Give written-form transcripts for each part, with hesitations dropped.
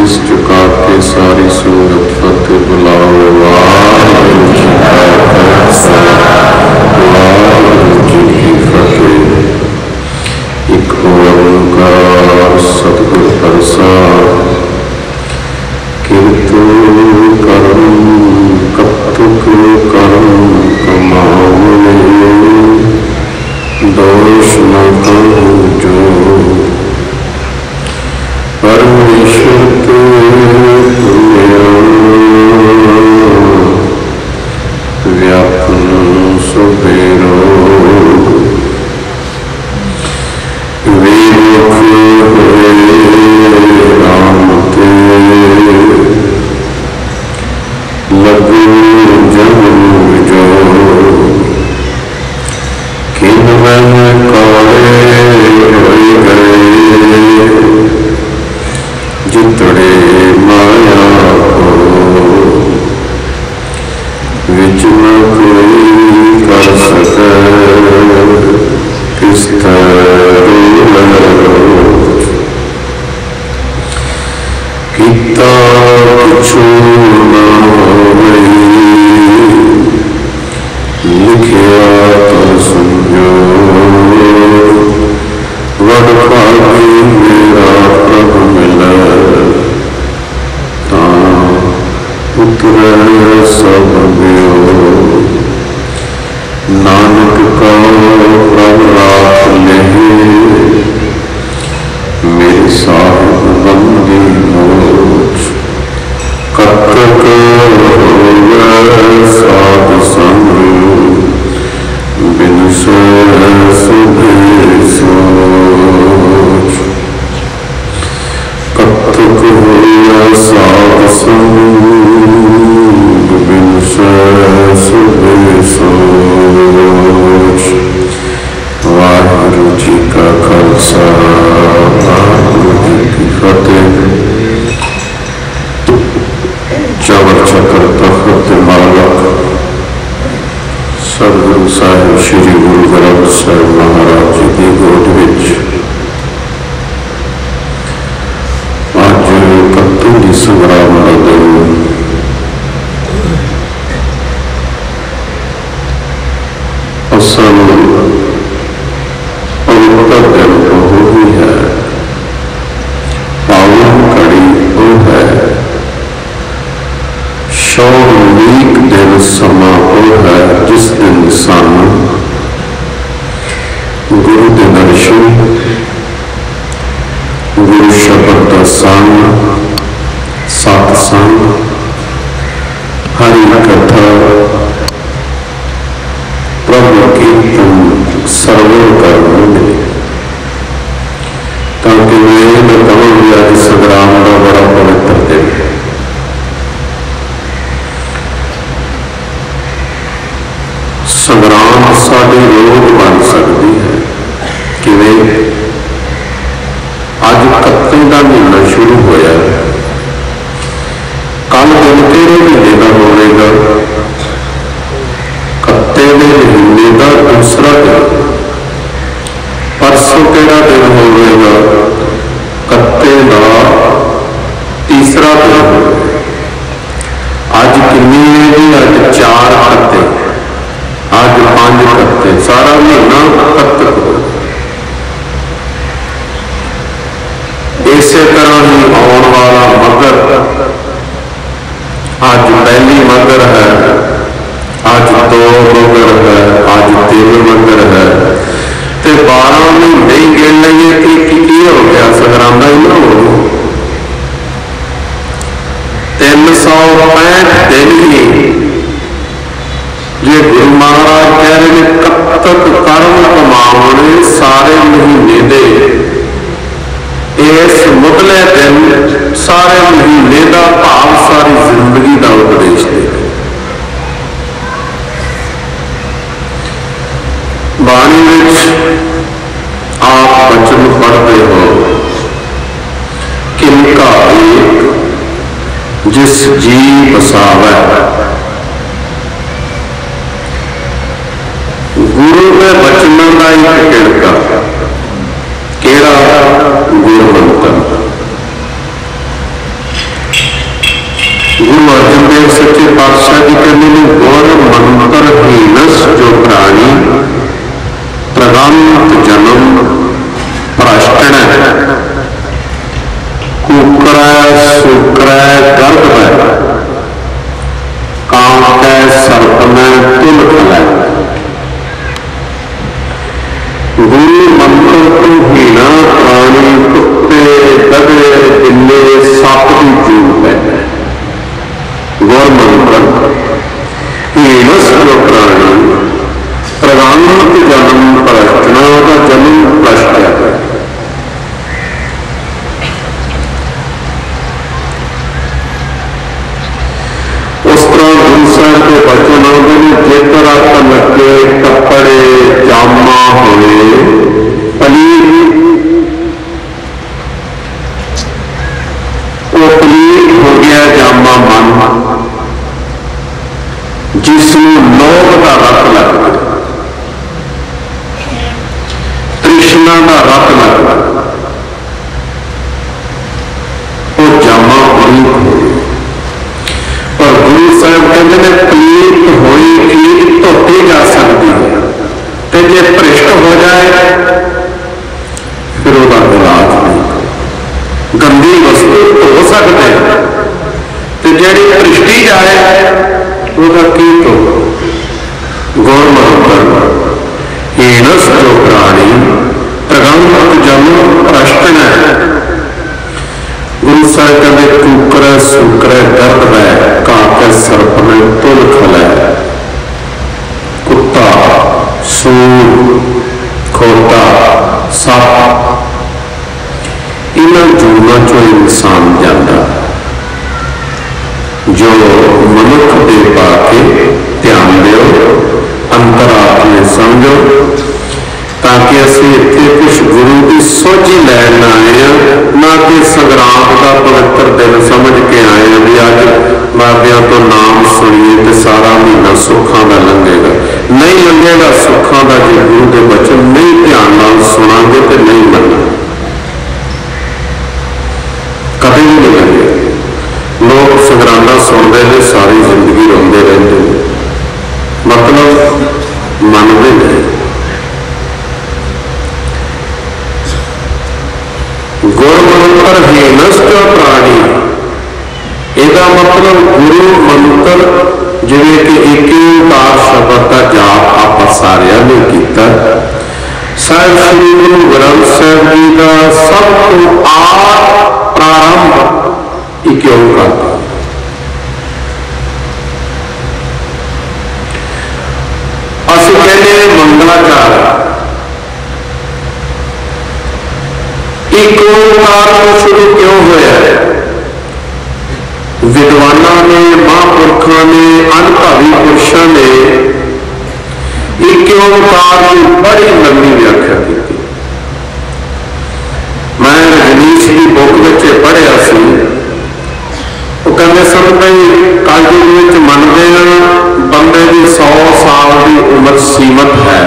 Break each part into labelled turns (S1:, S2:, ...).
S1: शीस झुका के सारी सूरत फतेह बुलाओ। वाहिगुरू जी का खालसा, वाहिगुरू जी की फतेह। एक ओंकार सतगुर प्रसाद। किरत करम कतक करम कमावने, दोष न कहूँ जो परमेश्वर के पुण्य। व्यापन सुबेरो विमुख हुए राम ते, लगू जन्म जो किन मन काले होई गए। जितड़े माया को विच न कोई कर सके, किस किता कुछु न होई, लिखिया तो समझो। वड भागी मेरा प्रभ मिले, उतरे सब गयो। नानक का प्रभ राख ले, मेरे साहिब बंदी मोच। कतक होवे साध संग, बिन सुधे सोच। कतक होवे साध संग, बिन सुधे सोच। वाहिगुरू जी का खालसा, वाहिगुरू जी की फतेह। चवर चक्र तखत मालक सतगुरु साहिब श्री गुरु ग्रंथ साहिब महाराज जी की गोद विच अज 31 संग्राम का दिन। असल पवित्र दिन वो ही है, पावन घड़ी वो है, शौवीक दिन समा वो है, जिस दिन सानू गुरु के दर्शन, गुरु शब्द का संग, सत्संग, हरि कथा, प्रभु कीर्तन सरवण करने। ताकि मैं कहूँगी आज संग्राम का बड़ा पवित्र दिन है। संग्राम साडी रोग बन सकती है। किवें अज 31 का महीना शुरू होया, कल दिन केड़े महीने का होगा? कत्ते के महीने का दूसरा दिन। परसों केड़ा दिन होगा? कत्ते का तीसरा दिन होगा। अज किन्नी है जी? अज 4 कत्ते, अज 5 कत्ते, सारा महीना कत्तक हो। इसे तरह ही आने वाला मगर, अज पहली मगर है, अज 2 मगर है, अज 3 मगर है, ते 12 महीने ही गिन लीए कि हो गया संग्राम का इना हो गया। 365 दिन ही जे गुरु महाराज कह रहे हैं कतक कर्म कमावने सारे महीने दे, इस मुदले दिन सारे महीने का भाव सारी जिंदगी का उपदेश दे। बाणी में आप वचन पढ़ते हो, किनका एक जिस जी बसावे। गुरु के वचनों का एक किड़का, केड़ा गुरमंत्र। गुरु अर्जन देव सच्चे पातशाह जी कहते हैं गौर मंत्र हीनस जो प्राणी प्रगंत जन्म भ्रष्टण कुकर सुकर गर्भ कांक सर्प में तुल खलै गुरु मंत्र तो हीना प्राणी कुत्ते गधे बिल्ले सप की जून है गौर मंत्र हीनस जो प्राणी प्रगंत जन्म भ्रष्टना का जन्म भ्रष्ट है। उस तरह गुरु साहब के बचन आते हैं जेकर हथ लगे कपड़े जामा होए पलीत वो पलीत हो गया जामा मन जिसमें लोभ का रत लग गया तृष्णा का रत लग गया वो जामा पलीत हो गया। पर गुरु साहब कहते हैं पलीत हुई चीज धोती जा सकती है तो जे भ्रिष्ट हो जाए फिर वह इलाज नहीं। गंदी वस्तु हो सकते तो जी भ्रिष्टी जाए ਉਹਦਾ ਕੀ ਤੋਂ ਗੌਰ ਮੰਤਰ ਹੀਨਸ ਜੋ ਪ੍ਰਾਣੀ ਪ੍ਰਗੰਤ ਜਨਮ ਭ੍ਰਸ਼ਟਣ ਗੁਰੂ ਸਾਹਿਬ ਕਹਿੰਦੇ ਕੁਕਰ ਸੁਕਰ ਗਰਭ ਹੈ ਕਾਕ ਸਰਪ ਨੇ ਤੁਲ ਖਲੈ ਕੁੱਤਾ ਸੂਰ ਖੋਤਾ ਸੱਪ ਇਹਨਾਂ ਜੂਨਾਂ ਚੋਂ ਇਨਸਾਨ ਜਾਂਦਾ जो मनुख दे पाके ध्यान दो अंतरात्मे समझो ताकि असी इत्थे कुछ गुरु की सोझी लैन आए हैं ना कि संग्राम का पवित्र दिन समझ के आए हैं भी अज बाबियां तो नाम सुनिए तो सारा महीना सुखों का लंघेगा नहीं लंघेगा सुखों का जो गुरु के बचन नहीं ध्यान नाल सुनांगे तो नहीं मनना कभी भी नहीं लंघेगा। लोग संगरांदा सुनते हैं सारी जिंदगी रोंदे रहते मतलब मानते नहीं। गुरु मंत्र हीनस जो प्राणी ਇਹਦਾ मतलब गुरु मंत्र जिवें कि एक ओंकार शब्द का जाप आप सारिया ने किया साहिब श्री गुरु ग्रंथ साहिब जी का सब तो आद प्रारंभ एक ओंकार असं कहने मंगलाचार एक ओंकार को शुरू क्यों होया है विद्वाना ने महापुरखों ने अनुभवी पुरुषों ने एक ओंकार की बड़ी लंबी व्याख्या की। मैं रजनीश की बुक में पढ़िया सी वो कहते सन भाई कलयुग मनते हैं बंदे की 100 साल की उम्र सीमित है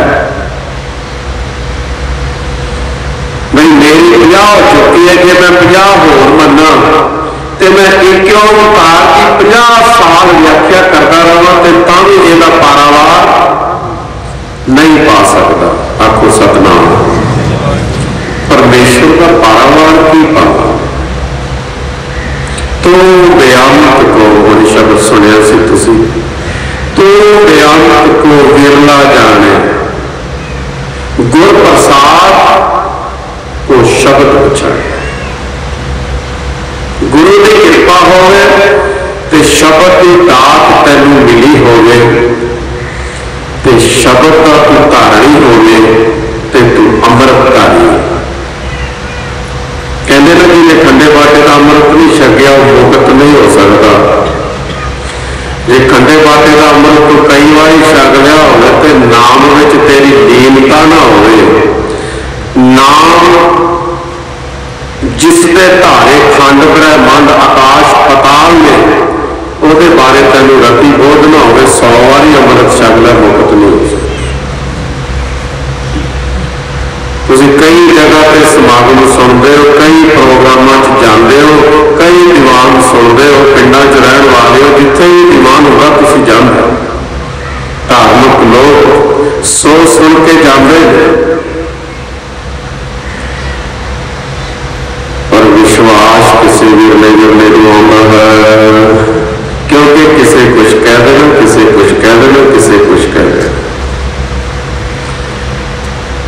S1: भाई मेरी 50 हो चुकी है कि मैं 50 होर मना तो मैं एक ओंकार की 50 साल व्याख्या करता रहा तो भी इसका पारावार नहीं पा सकता। आखो सतनाम परमेश्वर का पारावार की पावा तो बेअंत को वो शब्द सुनिया सी तुसी तो बेअंत को विरला जाने गुर प्रसाद को शब्द उच्चारे गुरु की कृपा होवे ते शब्द की दात तैनू मिली होवे ते शब्द का तू धारणी होवे ते तू अमृतधारी कहते ना जिन्हें खंडे बाटे का अमृत नहीं छकिया वो मुक्त नहीं हो सकता। जे खंडे बाटे का अमृत तो कई बार छक लिया हो तो नाम में तेरी लीनता ना हो नाम जिसके धारे खंड ब्रह्मंड आकाश पताल ने ਉਹਦੇ बारे तेन रति बोध ना हो 100 बारी अमृत छक लिया मुक्त नहीं हो सकता। तुसीं कई जगह पे समागम सुनते हो कई प्रोग्रामों जाते हो कई दीवान सुनते हो पिंडां च रहण वाले वीरले जो मेनू आउंदा है, क्योंकि किसे कुछ कह देना, किसे कुछ कह देना, किसे कुछ कह देना।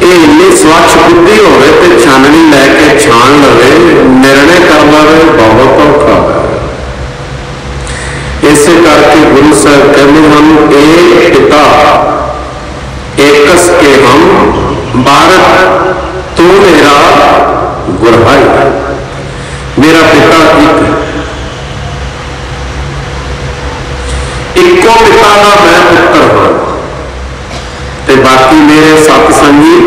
S1: ये इन्नी स्वच्छ बुद्धि होवे ते छाननी लैके छान लवे, निर्णय कर लवे, बहुत औखा है। इस करके गुरु साहब कहते हम एक पिता एकस के हम भारत, तू मेरा गुरहाई। मेरा पिता इको पिता का मैं पुत्र हाँ, ते बाकी मेरे सत्संगी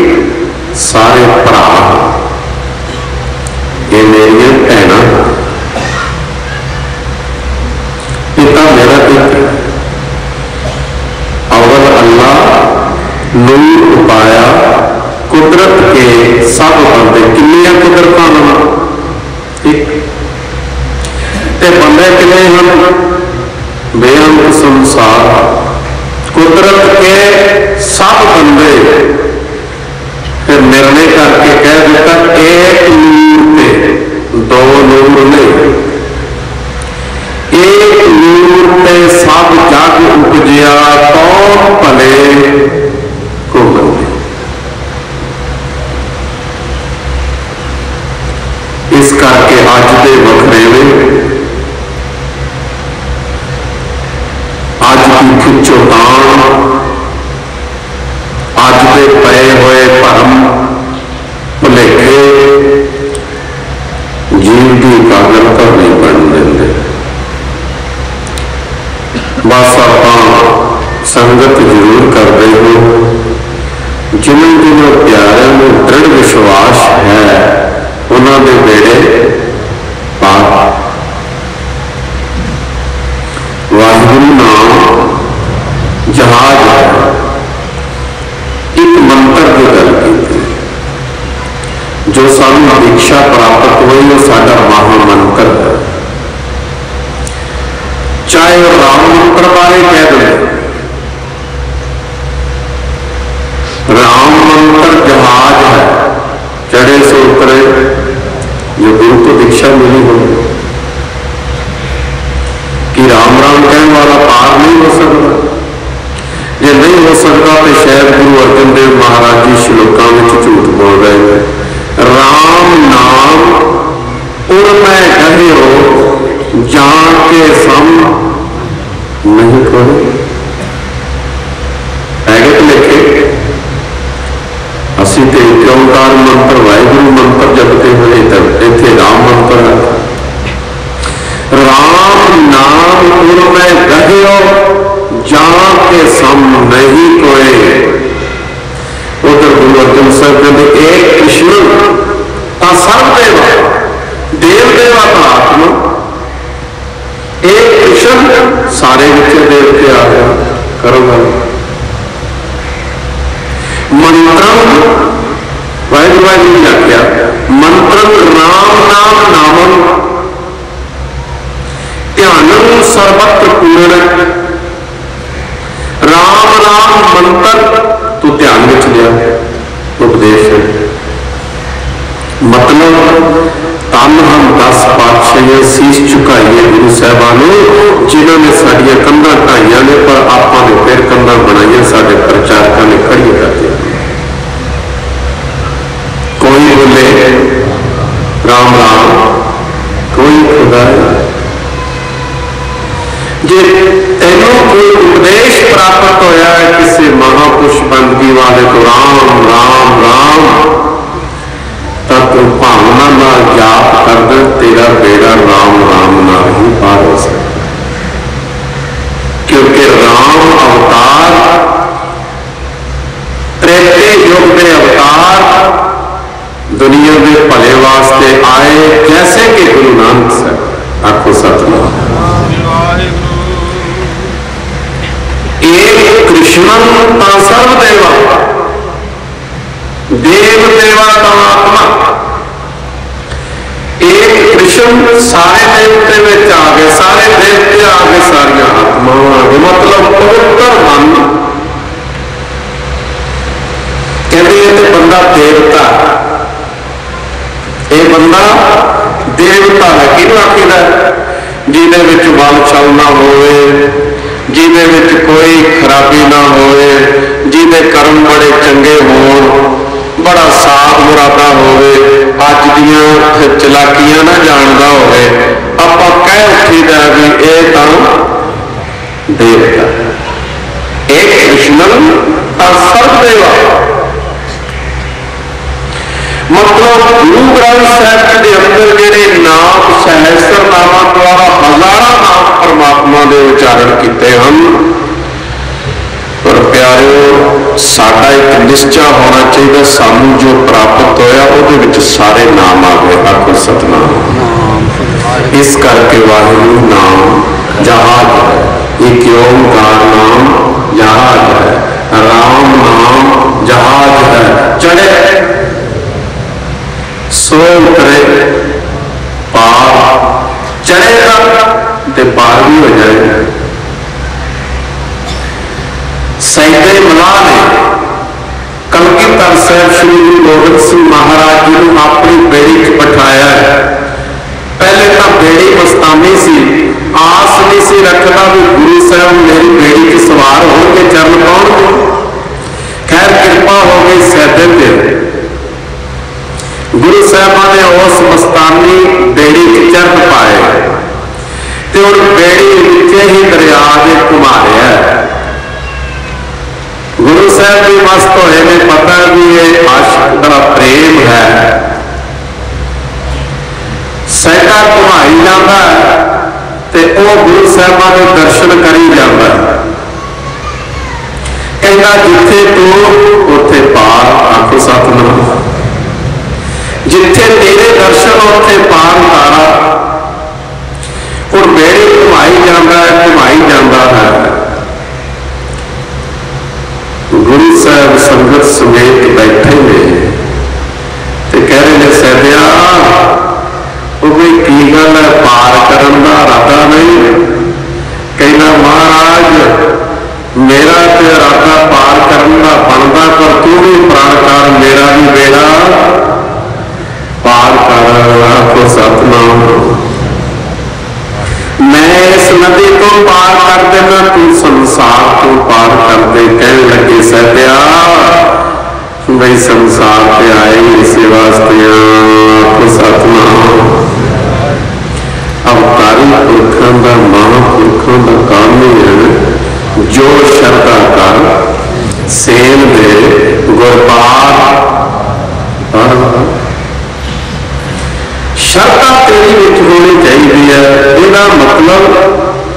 S1: सारे भरा, ये मेरिया भैन। पिता मेरा एक अव्वल अल्लाह, नूर उपाया, कुदरत के सब बंदे। किन्नियां कुदरतां एक ते बंदे किने हम बेअंत संसार, कुदरत के सब बंदे। फिर निर्णय करके कह देता एक नूर पे दो नूर नहीं, एक नूर पे सब जग उपजिया, कौन भले को बंदे। इस करके अज के वखरेवे, अज की खिचोतान, अज के पे हुए भरम भुलेखे जीव की एकाग्रता नहीं बन देंगे। बस आप संगत जरूर करते हो, जिन्होंने जिन्होंने प्यारों में दृढ़ विश्वास है उन्होंने बेड़े पार। वाहिगुरु नाम जहाज है। एक मंत्र की गल की जो सानू दीक्षा प्राप्त हुई, वो साडा महामंत्र है। चाहे वो राम मंत्र बारे कह दे, राम मंत्र जहाज है, चढ़े से उतरे, जो गुरु को दीक्षा मिली हो कि राम राम कहने वाला पार नहीं हो सकता। ये नहीं हो सकता तो शायद गुरु अर्जन देव महाराज जी श्लोकों में झूठ बोल रहे हैं। राम नाम उर्मै गहिरो, जान के सम नहीं खोए। है लिखे असी तो एक ओंकार मंत्र वाहिगुरु मंत्र जपते हुए, इतने राम मंत्र है। राम नाम उर्मै गहिरो, जान के सम नहीं कोई। उधर गुरु अर्जन साहब कहते एक कृष्ण का सर्वदेवा, देव देवा का आत्मा, एक कृष्ण सारे विचे देवते आ गया। करो गल मंत्रम वाहिगुरु वाहिगुरु ने आख्या, मंत्रम राम नाम नामम ध्यानम सर्वत्र पूर्ण। राम नाम मंत्र तू ध्यान में लिया, उपदेश है। मतलब तन हम 10 पातशाही शीश झुकाइए गुरु साहबानों, जिन्होंने साड़ियां कंधा ढाइया ने, पर आपा ने फिर कंधा बनाइया, साढ़े प्रचारकों ने खड़ी कर दिया। कोई बोले राम राम, कोई खुदा। जे तेनों कोई उपदेश प्राप्त होया है किसी महापुरुष बंदगी वाले को राम राम राम, तब तू भावना नाल जाप कर दे, तेरा बेड़ा राम राम नाल ही पार हो सकता। क्योंकि राम अवतार त्रेते युग में अवतार दुनिया में भले वास्ते आए, जैसे कि गुरु नानक साहब। आखो सतनाम। एक कृष्ण का सर्वदेवा, देव देवा का आत्मा। एक कृष्ण सारे देवते में आ गए, सारे देवते आ गए, सारिया आत्मावां आ गए। मतलब पवित्र मन। कहते ये बंदा देवता, ये बंदा देवता है। कि चाहता जिहदे विच वल छल ना होवे, जिहदे विच कोई खराबी ना होवे, जिहदे कर्म बड़े चंगे होण, बड़ा साफ मुरादा होवे, अज दियां चलाकियां ना जानदा होवे, आपां कह उठीदा भी इह तां देवता, एक कृष्णन सर्वदेवा। मतलब गुरु ग्रंथ साहिब के अंदर जिहड़े नाम सहस्त्र नामां द्वारा हज़ारां नाम परमात्मा के उचारण किए हैं, पर प्यारिओ साडा एक निश्चा होना चाहिए, सानू जो प्राप्त होया उहदे विच सारे नाम आ गए। आखो सतनाम। इस करके वाहिगुरू नाम जहाज है, एक ओंकार नाम जहाज है, राम नाम जहाज है, चढ़े सो उतरे पार, चढ़ेगा तो पार भी हो जाएगा। सैकड़े मलाह ने कलगीधर साहिब श्री गुरु गोबिंद सिंह महाराज जी को अपनी बेड़ी च बिठाया है। पहले तो बेड़ी मस्तानी सी, आस नहीं सी रखता भी गुरु साहब मेरी बेड़ी च सवार हो के चरण पाउणगे। खैर कृपा हो गई सैदे ते गुरु साहबा ने उस मस्तानी बेड़ी च चरण पाए ते हुण बेड़ी नीचे ही दरिया दे घुमा रहा है। गुरु साहब भी मस्त होए ने, पता भी ये आशिक दा प्रेम है, सैटा घुमाई जाता ते ओ गुरु साहबा के दर्शन करी जाता, कहता जिथे तू उथे पार। आखो सतनाम। जिथे तेरे दर्शन उथे पार तारा। हुण बेड़ी घुमाई जाता है, घुमाई जाता है। गुरु साहब संगत समेत बैठे ने ते कह रहे ने सैदिया कोई की गल है, पार करन दा इरादा नहीं? कहना महाराज मेरा तो इरादा पार करन दा बनदा, पर तू भी प्राण कर, मेरा भी बेड़ा पार कर। आखो सतनाम। मैं इस नदी को पार कर देना, तू संसार को पार कर दे। कहने लगे सैदिया भाई संसार पे आए इसी वास्ते। आखो सतनाम। अवतारी पुरखों का, महापुरखों का काम ही है जो शरदा कर सेन दे गुरबार। शरदा तेरी विच होनी चाहिए है। इसका मतलब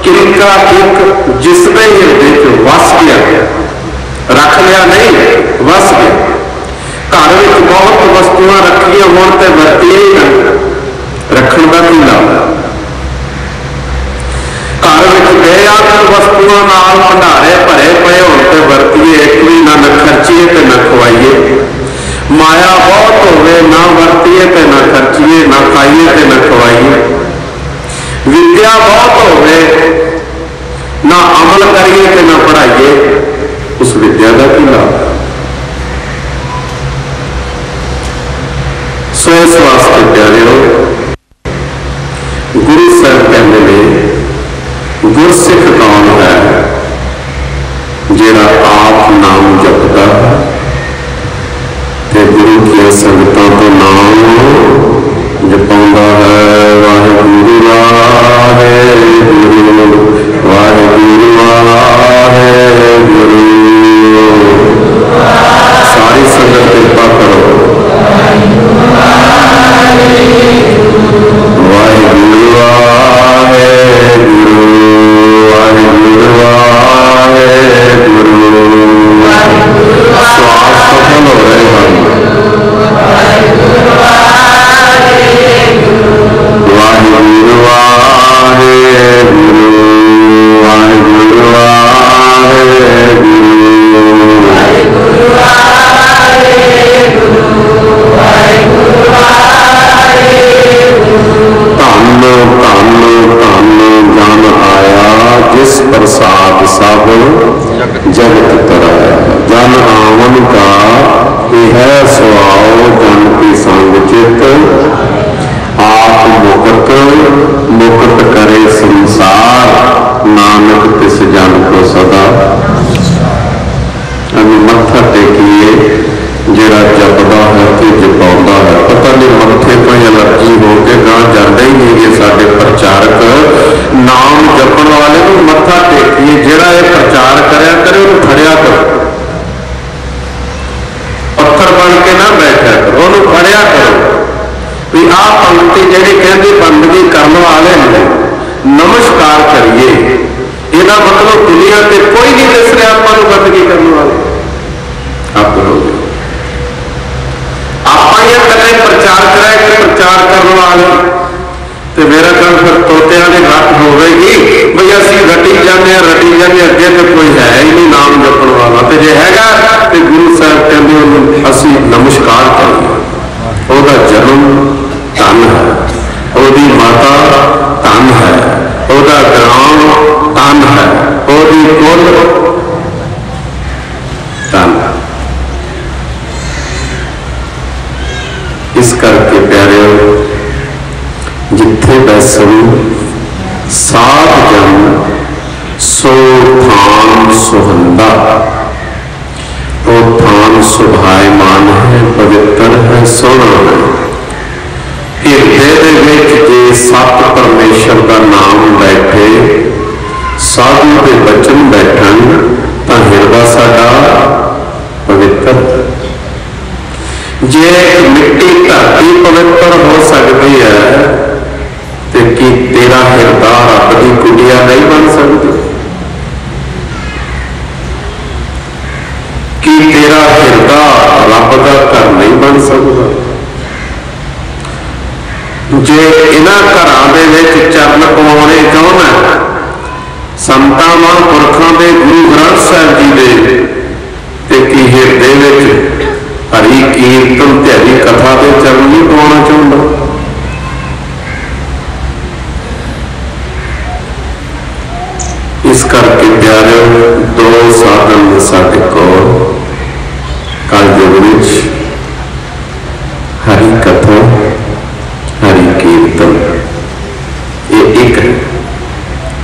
S1: किनका एक जिसने हिरदे च वस गया, रख लिया नहीं, वस गया। घर में बहुत वस्तुआं रखिया होण ते वरतिया ही ना, रखण का की लाभ? घर में बेअंत वस्तुआं नाल भंडारे भरे पे होण ते वरतीए, एक भी ना खर्चीए ते ना खवाइए। माया बहुत होवे, ना वरतीए ते ना खर्चीए, ना खाइए ते ना खवाइए। विद्या बहुत होवे, ना अमल करिए ते ना पढ़ाइए, उस विद्या का की लाभ? सो इस वास्ते प्यारिओ गुरु साहब कहते हैं गुरसिख कौन है? जिहड़ा आप नाम जपदा ते गुरु की संगतां तो नाम जपाउंदा है। वाहिगुरू वाहिगुरू वाहिगुरू वाहिगुरू। सारी संगत कृपा करो। वाहिगुरू वाहिगुरू वाहिगुरू वाहिगुरू। श्वास सफल हो रहे हैं। वाहिगुरू वाहिगुरू वाहिगुरू वाहिगुरू धन आया जिस प्रसाद सब जगत तराया। जन आवन का यह स्वभाव, जन की संग चित आप मुक्त ਦੇ ਮੱਥੇ ਤੋਂ ਐਲਰਜੀ ਹੋ ਕੇ ਗਾਂ ਜਾਂਦੇ ही नहीं गे साडे प्रचारक। नाम जपण वाले नूं मत्था टेकीए, जिहड़ा ये प्रचार करिया करे उहनूं फड़िया करो, पत्थर बन के ना बैठा करो, उहनूं फड़िया करो भी आ पंक्ति जिहड़ी कहंदी बंदगी करन वाले नूं नमस्कार करिए। ਇਹਦਾ मतलब दुनिया से कोई नहीं दस रहा आपां नूं बंदगी करने वाले, आप करोगे आपां ही कदे प्रचार कराए कि प्रचार करने वाले। तो मेरा कहना फिर तोतियां की गत होगी बई असीं रटी जाने अगे तो कोई है ही नहीं नाम जपण वाला। तो जे हैगा तो गुरु साहब कहते असीं नमस्कार करिए। ਉਹਦਾ जन्म धन है, ਉਹਦੀ माता धन है, ਉਹਦਾ ग्राम धन है, ਉਹਦੀ कुल धन है। इस करके प्यारे जिथे बैसन साध जन सो थान सुहंदा, वो थान सुभायमान है, पवित्र है, सोहना है। हृदय में जे सत परमेश्वर का नाम बैठे, साधु के बचन बैठन तो हृदय साडा पवित्र। जे मिट्टी धरती पवित्र हो सकती है तो कि तेरा हृदय रब की कुटिया नहीं बन सकती? कि तेरा हृदय रब का घर नहीं बन सकता? जे इन्हां घरां दे विच चरण पवाउणे चाहुंदा संतां महापुरखां दे गुरु ग्रंथ साहिब जी दे ते कि हृदय विच हरी कीर्तन ते हरी कथा दे चरण नहीं पवाउणा चाहुंदा? इस करके प्यारे दो साधन साडे कोल कलयुग विच हरी कथा हरि कीर्तन, ये एक है।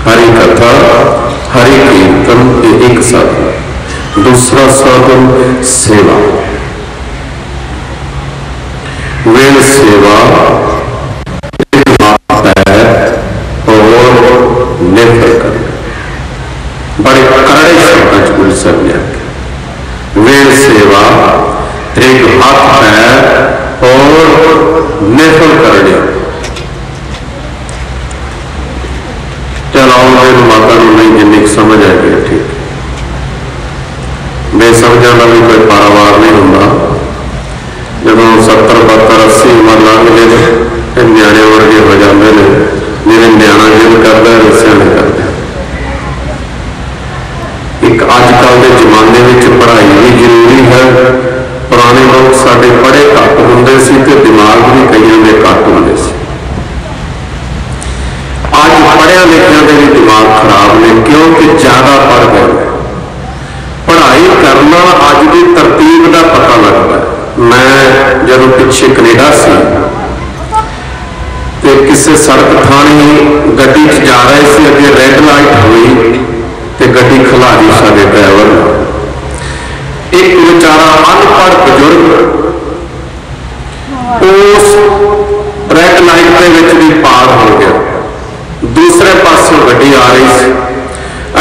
S1: हरि कथा हरि कीर्तन ये एक साधन। दूसरा साधन सेवा, वेद सेवा और निर्भर कर बड़े कड़े शब्द गुरु साहब ने आखे वेद सेवा एक हाथ है और निर्भर कर लिया। चलाओ मेरे माता नहीं जिन्नी समझ आ गई ठीक, बेसमझा का भी कोई पारावार नहीं होंगे। जब 70 72 80 उम्र लंघ गए न्याणे वर्गे हो जाते हैं, जिन्हें न्याणा जिद करता है सियाने करते। एक अजकल के जमाने में पढ़ाई भी जरूरी है। पुराने लोग साढ़े पढ़े घट होंदे सी ते दिमाग भी कईयों के घट होंदे सी। अज पढ़िया लिखिया के भी दिमाग खराब ने क्योंकि ज्यादा पढ़ गए। पढ़ाई करना अज की तरतीब का पता लगता है। मैं जब पिछे कनेडा सी ते किसी सड़क थानी गड्डी च जा रहे थे, अगे रेड लाइट हुई ते गड्डी खिलारी साडे ड्राइवर। एक बेचारा अनपढ़ बजुर्ग उस रेड लाइट के विच भी पार हो गया। दूसरे पासों गड्डी आ रही सी,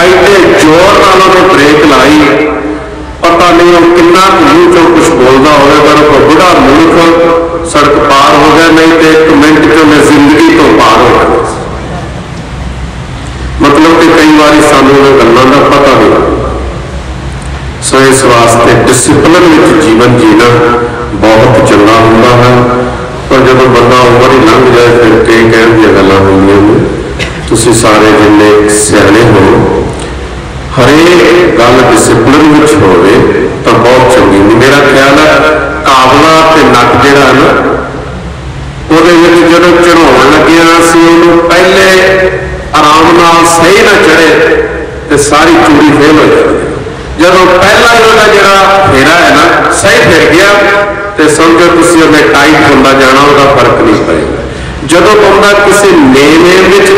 S1: ऐसे जोर नाल उन्हें ब्रेक लाई, पता नहीं वो कितना मूँह चो कुछ बोलता होगा, कोई बुढ़ा मूर्ख सड़क पार हो गया, नहीं तो 1 मिनट चो मैं जिंदगी तो पार हो गया। मतलब कि कई बार सानू गल्लां दा पता नहीं लगता। सो इस वास्ते डिसिपलिन में जीवन जीना बहुत चंगा होता है। पर जब बंदा उम्र ही लंघ जाए फिर कई कहन दी गल्लां होंदियां ने। तुसीं सारे जिन्ने सियाणे हो, हरेक गल डिसिपलिन में होवे तो बहुत चंगी। मेरा ख्याल है काबला ते नक जिहड़ा ना ਉਹਦੇ ਵਿੱਚ ਜਦੋਂ ਚੜਾਉਣ ਲੱਗਿਆ ਸੀ ਉਹਨੂੰ ਪਹਿਲੇ आराम नाल सही ना चढ़े तो सारी चूड़ी फेल हो जाती। जो पहला ही वह जरा फेरा है ना सही फिर गया तो समझो तुम उन्हें टाइट होंदा जाना, उसका फर्क नहीं पड़ेगा। जो बंदा किसी नेम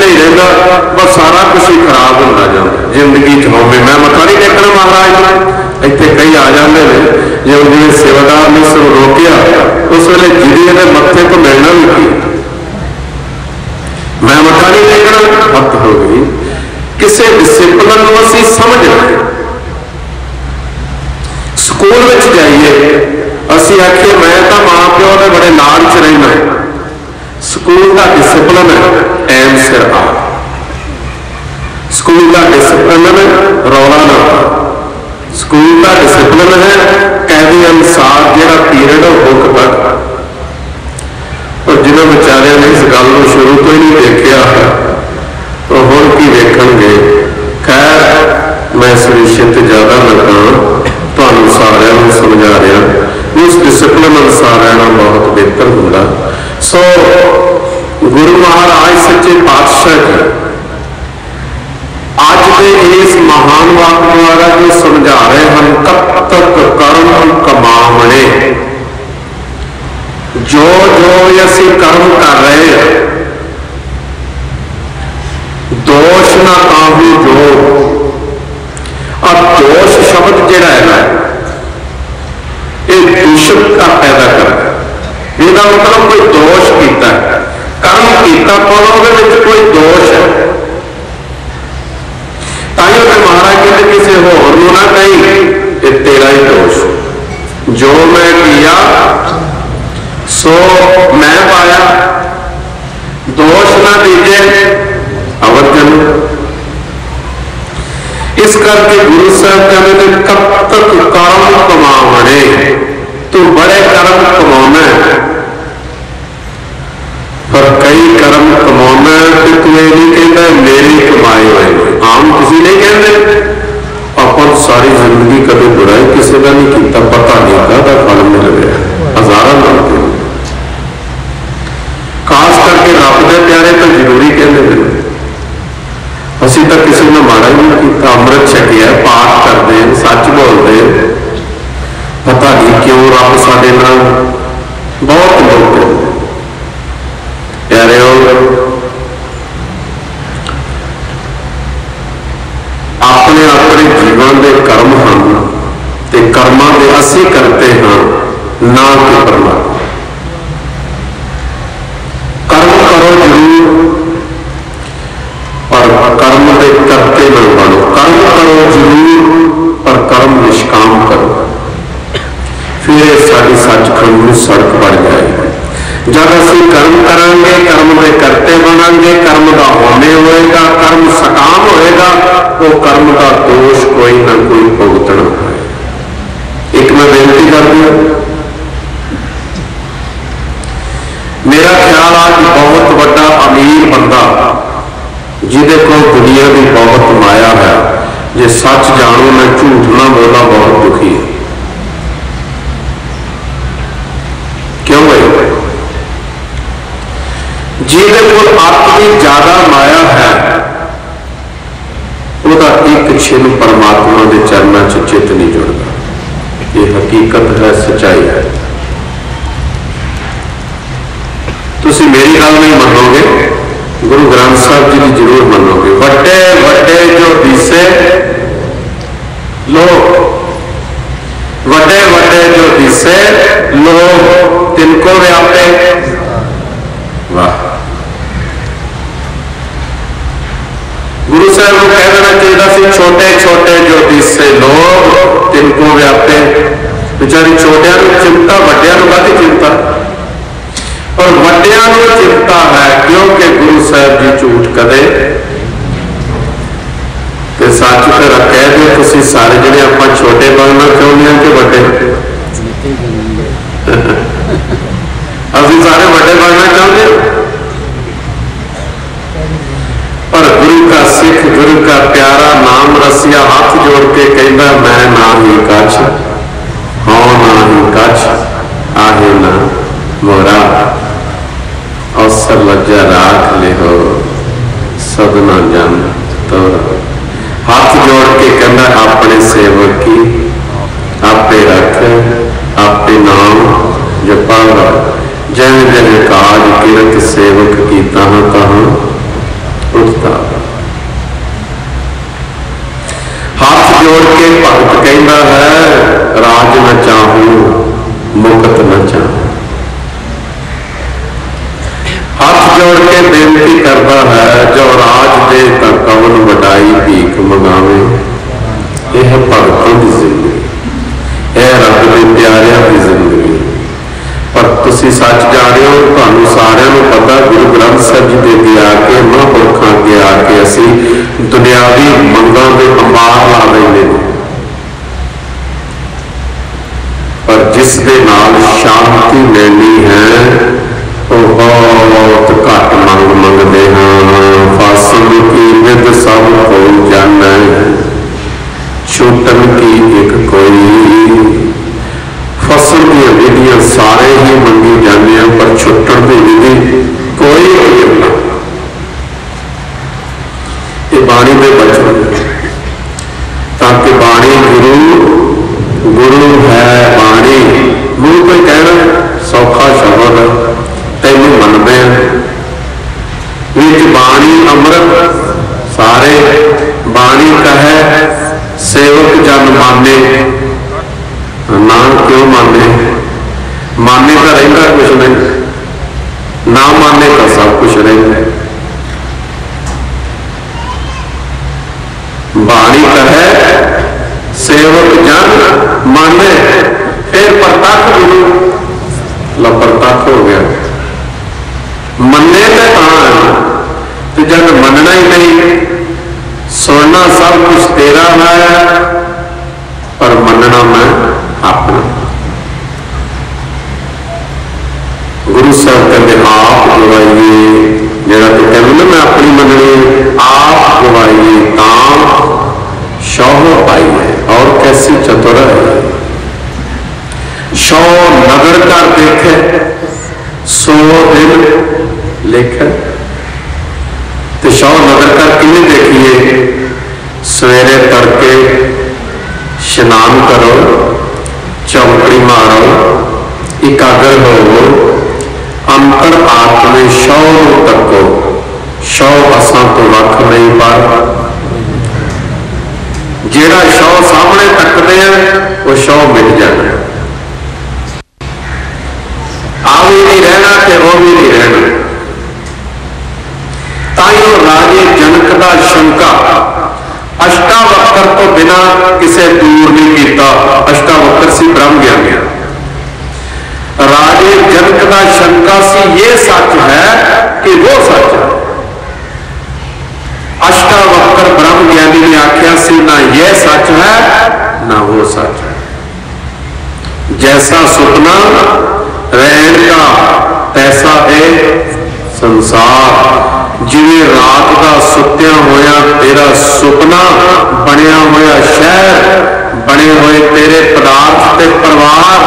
S1: नहीं रहा बस सारा कुछ ही खराब होता जाता जिंदगी च। होवे मैं मत्था नहीं टेकना महाराज इतने कई आ जाते हैं जो जिन्हें सेवादार ने उस रोकिया उस वे जिदी के मत्थे को मिलना भी की मैं मत्था नहीं टेकना हद हो गई। किसी डिसिपलिन को असीं समझ स्कूल में जाइए असीं आखिए मैं तो मां प्यो के बड़े लाड च रहना स्कूल का डिसिपलिन है टाइम सिर आ स्कूल का डिसिपलिन रौला ना स्कूल का डिसिपलिन है कहने अनुसार जो पीरियड बुक तक और जिन्होंने बेचारियों ने इस गल को शुरू तो ही नहीं देखा तो हुण की वेखणगे। खैर मैं इस विषय से ज़्यादा लगा तुहानूं सारिआं नूं समझा रहा उस डिसिपलिन अनुसार रहना बहुत बेहतर होंदा। सो गुरु महाराज सच्चे पातशाह जी अज के इस महान वाक द्वारा जो समझा रहे हैं कब तक कर्म कमावणे जो जो असी कर्म कर रहे हैं दोष ना काहू जो अब दोष शब्द जिहड़ा है ना ये दूषण का पैदा करता है। इसका मतलब कोई दोष किया कर्म किया पर उसके कोई दोष है ताइयों के महाराज कहते किसी होर नूं ना कहीं ये तेरा ही दोष जो मैं किया सो मैं पाया दोष ना दीजे अवर्जन। इस करके गुरु साहब कहते कब तक कर्म कमावणे तू बड़े कर्म कमाना पर कई कर्म कमाना तो तू ये नहीं कहता मेरे कमाए हुए आम किसी नहीं कहते अपन सारी जिंदगी कभी बुराई किसी का नहीं किया पता नहीं कहता फल मिल गया हजारों मिलते खास करके रब दे प्यारे तो जरूरी कहते असी तो किसी ने माड़ा ही नहीं किया अमृत छकिया पाठ करते सच बोलते पता नहीं क्यों रब साडे नाल बहुत लोग प्यारे अपने अपने जीवन के कर्म हैं ते कर्मां दे असी करते हैं ना कि परमात्मा। कर्म करो जरूर पर कर्म के करते न बनो कर्म करो जरूर पर कर्म निष्काम करो फिर साड़ी सचखंड सड़क बन जाएगी। जब असी कर्म करांगे कर्म के करते बनांगे कर्म का होने होएगा कर्म सकाम होएगा वो कर्म का दोष कोई ना कोई भुगतना है। एक मैं बेनती कर दूं मेरा ख्याल आज बहुत बड़ा अमीर बंदा जिदे को दुनिया की बहुत माया है जे सच जानो मैं झूठ ना बोला बहुत दुखी है। क्यों भाई जिदे को अपनी ज्यादा माया है वह एक छिन परमात्मा के चरणों च चित नहीं जुड़ता। ये हकीकत है सच्चाई है। तुसी मेरी गल नहीं मनोगे गुरु ग्रंथ साहब जी की जरूर मनोगे। वड्डे वड्डे जो दिसे लोग वड्डे वड्डे जो दिसे लोग तिनको व्यापे वाह गुरु साहब को कह देना चाहिए छोटे छोटे जो दिसे लोग तिनको व्यापे। बेचारी छोटिया चिंता वड्डिया काहदी चिंता और वड्डिया चिंता है क्योंकि गुरु साहब जी झूठ कदे तो सच फिर कह दो तुम सारे जिन्हें आप छोटे बनना चाहते हैं कि वड्डे अभी सारे वड्डे बनना चाहते हैं पर गुरु का सिख गुरु का प्यारा नाम रसिया हाथ जोड़ के कहता मैं ना ही कछ हाँ ना ही कछ आहे ना मोरा अवसर लज्जा राख ले हो सदना जन तोरा। हाथ जोड़ के कहना अपने सेवक की आपे रख आपे नाम जपागा जन जन काज किरत सेवक की तहां तहां उठता। हाथ जोड़ के भगत कहता है राज न चाहूं मुकत न चाहूं। हाथ जोड़ के बेनती करता है, जो राज दे तां कवन वडाई भीख मंगावे। यह भगतों की जिंदगी, यह रब के प्यारियां की जिंदगी। पर तुसी सच जाने हो, तुहानू सारिਆਂ ਨੂੰ पता गुरु ग्रंथ साहिब जी दे अगे आके महापुरखों अगे आके असी दुनियावी मंगां दे अंबार ला लेंदे ने, पर जिस दे नाल शांति लेनी है वो बहुत घट मंग मंगते हैं। फासल की विद सब को जाना, छूटन की एक कोई। फसल दी विधियां सारे ही मंगी जाने, पर छुट्टन की विधि कोई नहीं। ये बाणी में बचन, ताकि बाणी गुरु गुरु है बाणी। मूल कोई कहना सौखा शब्द तेन मनते हैं, विच बाणी अमृत सारे। बाणी कहे सेवक जन माने, ना क्यों माने? माने तो रहिंदा कुछ नहीं, ना माने तो सब कुछ रहिंदा। बाणी कहे सेवक जन माने, फिर प्रतख गुरु ला प्रतख हो गया। मन्ने तो जब मनना ही नहीं, सुनना सब कुछ तेरा है, पर मनना मैं अपना। गुरु साहब कहते आप गवाइए, जरा तो कहते ना मैं अपनी मननी, आप गवाइए तां शौह पाइए। और कैसी चतुर है, शौ नगर कर देखे, 100 दिन लेखे। तो शौ नगर कर किन्हें देखिए? सवेरे तड़के स्नान करो, चौकड़ी मारो, एकाग्र हो, अंतर आत्मे शौ तको। शौ असां तो वख नहीं, पर जेड़ा शौ सामने तकते हैं वो शौ मिट जाना। आ भी नहीं रहना ते वो भी नहीं रहना। ताइयों राजे जनक दा शंका अष्टावक्र तो बिना किसे दूर नहीं किया। अष्टावक्र सी ब्रह्म ज्ञानी। राजे जनक का शंका सी ये सच है कि वो सच है। अष्टावक्र ब्रह्म ज्ञानी ने आख्या सी ना ये सच है ना वो सच है। जैसा सुपना रहन का तैसा है संसार। जिवें रात का सुत्या होया तेरा सुपना, बनया होया शहर, बने हुए तेरे पदार्थ ते परिवार,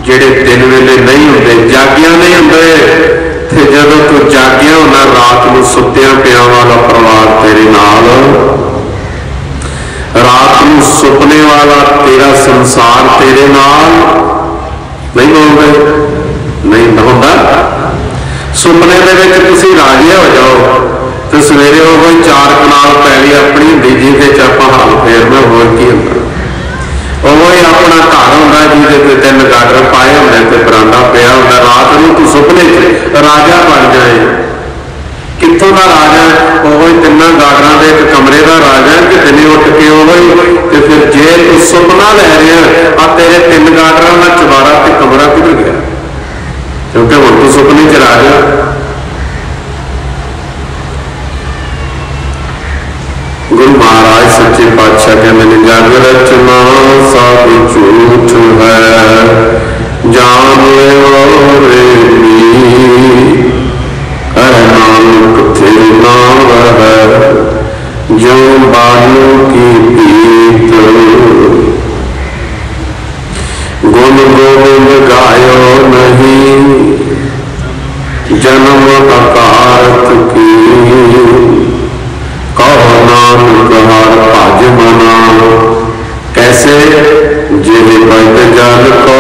S1: जेड़े दिन वेले नहीं होंदे, जागिया नहीं होंदे। ते जदों तू जागिया होना रात नूं सुत्या पिया वाला परिवार तेरे नाल, रात नूं सुपने वाला तेरा संसार तेरे नाल नहीं होंदे, नहीं होंदा। सुपने दे विच तुसीं राजी हो जाओ तो सवेरे वो 4 कनाल पैली अपनी होंदी जिहदे च आपां हाल फेरना, होर की हुंदा। वो ही अपना घर हुंदा जिहदे ते 3 गाडर पाए हुंदे ते बरांडा पिया हुंदा। रात नूं तू सुपने च राजा बन जाए। कित्थों दा राजा? वो 3 गाडरां दे एक कमरे का राजा कि दिने उठ के वो फिर जे तू सुपना लै रहा आ तेरे 3 गाडरां दा चबारा ते कमरा किधर गया? क्योंकि हुण तू सुपने च राजा। गुरु महाराज सच्चे पातशाह कहते जागृत ना सब झूठ है, जान रे नानक थे नाम है, जो बालू की पीत गुण गोविंद गायो नहीं, जन्म अकारत की कहो नानक हर भज मना। कैसे जिह बद जल को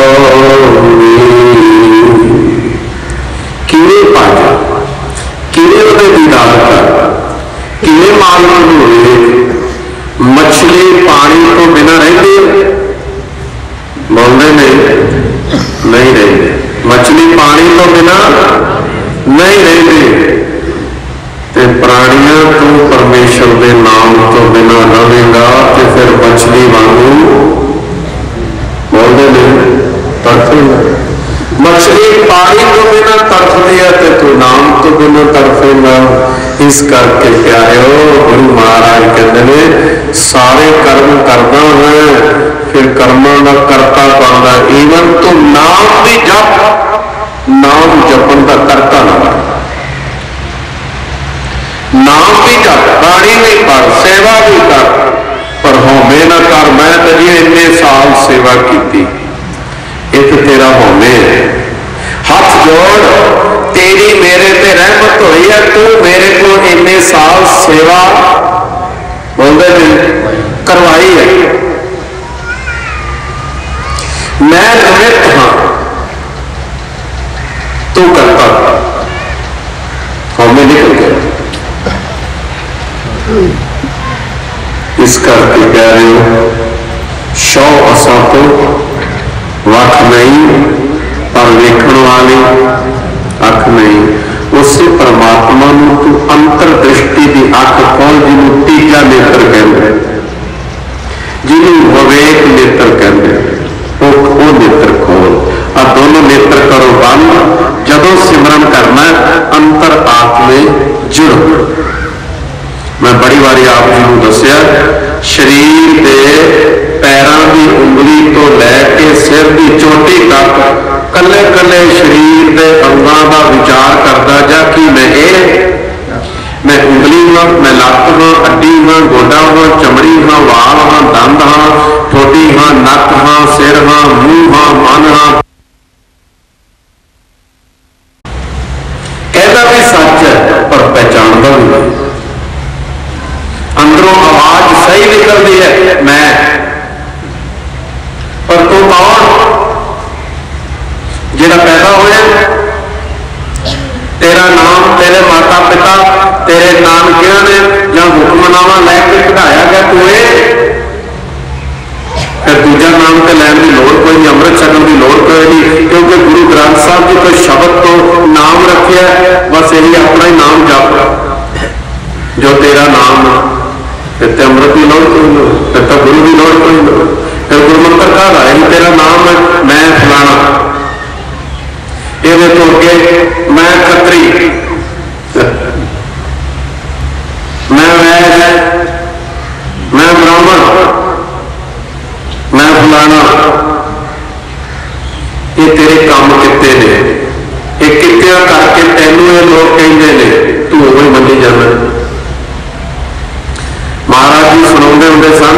S1: किवें भज, किवें उहदे दीदार कर, किवें मालवा। मछली पानी तो बिना रहती है, बिना नहीं रहिंदी ते प्राणियों तो परमेश्वर के नाम तो बिना रहेगा तो फिर मछली वांगू बोलते नहीं तड़फेगा। मछली पानी तो बिना तड़फती है तो तू नाम तो बिना तड़फेगा। इस करके प्यारे गुरु महाराज कहते हैं सारे कर्म करना है फिर कर्मों का करता बनता। ईवन तो नाम भी जप नाम जपन का करता ना बन। नाम भी जप बाणी भी पढ़ सेवा भी कर पर होमे ना कर। मैं तो जी इन्ने साल सेवा की एक तेरा होमे है। हाथ जोड़ तेरी मेरे ते रहमत हुई है तू मेरे को इन्ने साल सेवा बोलते करवाई है। मैं निमित्त हाँ तू करता होमे निकल गया। इस करके कह रहे हो शौ असा तो वख नहीं पर वेखण वाली अख नहीं। उसे परमात्मा तू अंतर दृष्टि की अख खोल जिन्हों तीजा नेत्र कहते जिन्हों विवेक नेत्र कहते वो नेत्र खोल। अब दोनों नेत्र करो बंद। जदों सिमरन करना अंतर आत्मे जुड़। मैं बड़ी बारी आप जी को दसिया शरीर के पैरों की उंगली तो लैके सिर की चोटी तक कले कले शरीर के अंगों का विचार करता जा कि मैं उंगली हाँ मैं लत्त हाँ हड्डी हाँ गोडा हाँ चमड़ी हाँ वाल हाँ दंद हाँ ठोडी हाँ नक हाँ सिर हाँ मूँह हाँ मन हाँ। कहता भी सच है पर पहचानता भी नहीं। अंदरों आवाज सही निकलती है मैं पर तू कौन जिहड़ा पैदा होया तेरा नाम तेरे माता पिता तेरे नानकियां ने या हुक्मनामा लैके कढ़ाया गया तू फिर दूजा नाम तो लैन की लोड़ कोई नहीं। अमृत छकन की लोड़ कोई नहीं क्योंकि गुरु ग्रंथ साहब जी कोई शब्द तो नाम रखे बस यही अपना ही नाम जप जो तेरा नाम फिर तो अमृत की लोड़ कोई नहीं फिर तो गुरु की लोड़ कोई नहीं। फिर गुरु मंत्र कहा है तेरा नाम है मैं फलाना ये तो अगे मैं खत्री मैं वैश्य मैं ब्राह्मण मैं फलाना। ये तेरे काम किते ने ये कित्तियां करके तेनों ये लोग कहते हैं तू वो मनी जाना। महाराज जी सुनाते होंगे सन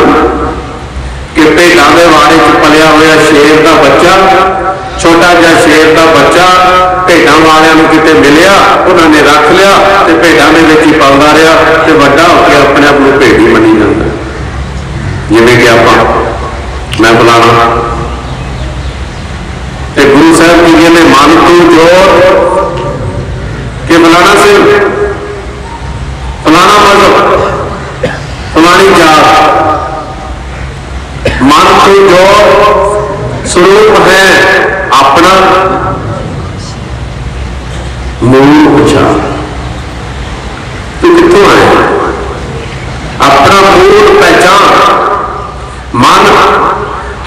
S1: कि भेड़ां दे वाड़े च पलिया होया शेर का बच्चा छोटा जिहा शेर का बच्चा भेड़ां वालियां नूं किते मिलिया उन्होंने रख लिया ते भेड़ां दे विच ही पलदा रहा ते वड्डा होकर अपने आप नूं भेड़ी मनी जांदा। जिवें कि आपां मैं बुलाना ते गुरु साहब जी ने मन तू जोर कि बुलाना सिंह फलाना मजहब फलानी जात मन तू जो स्वरूप है अपना मूल पहचान। तू कितों आए अपना मूल पहचान। मन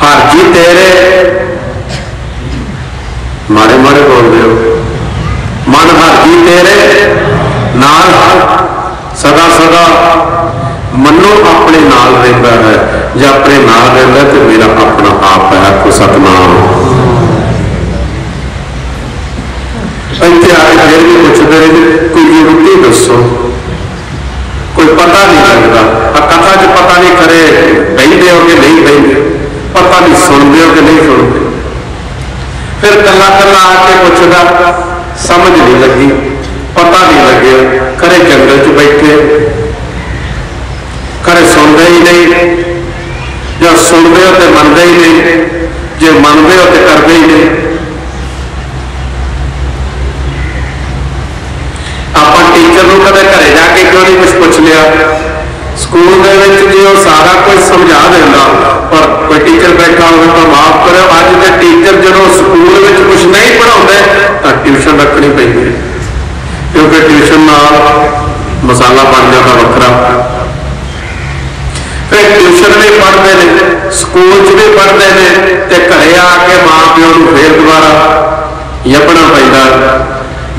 S1: हर जी तेरे मारे मारे बोल रहे हो मन हर जी तेरे नाल सदा सदा मनो अपने नाल रहता है जो अपने नाल रहता है तो मेरा अपना आप है को सतनाम। इतने आके फिर भी पूछते रहे कोई युक्ति दसो कोई पता नहीं लगता। कथा च पता नहीं करे बहते हो कि नहीं बहते पता नहीं सुनते हो कि नहीं सुनते। फिर कला कला आके पूछता समझ नहीं लगी पता नहीं लगे खरे जंगल च बैठे खरे सुनते ही नहीं जो सुनते हो तो मनते ही नहीं जो मनते हो तो करते ही नहीं। आप टीचर को कदे घरे जाके क्यों नहीं कुछ पूछ लिया। स्कूल जी वो सारा कुछ समझा देगा पर कोई टीचर बैठा हो तो माफ करो अज के टीचर जो स्कूल कुछ नहीं पढ़ाते तो ट्यूशन रखनी पैंदी है, क्योंकि ट्यूशन नाल मसाला बन जाता वखरा। फिर ट्यूशन भी पढ़ते हैं, स्कूल च भी पढ़ते हैं, तो घरे आके माँ प्यो को फिर दोबारा यपना पैंदा।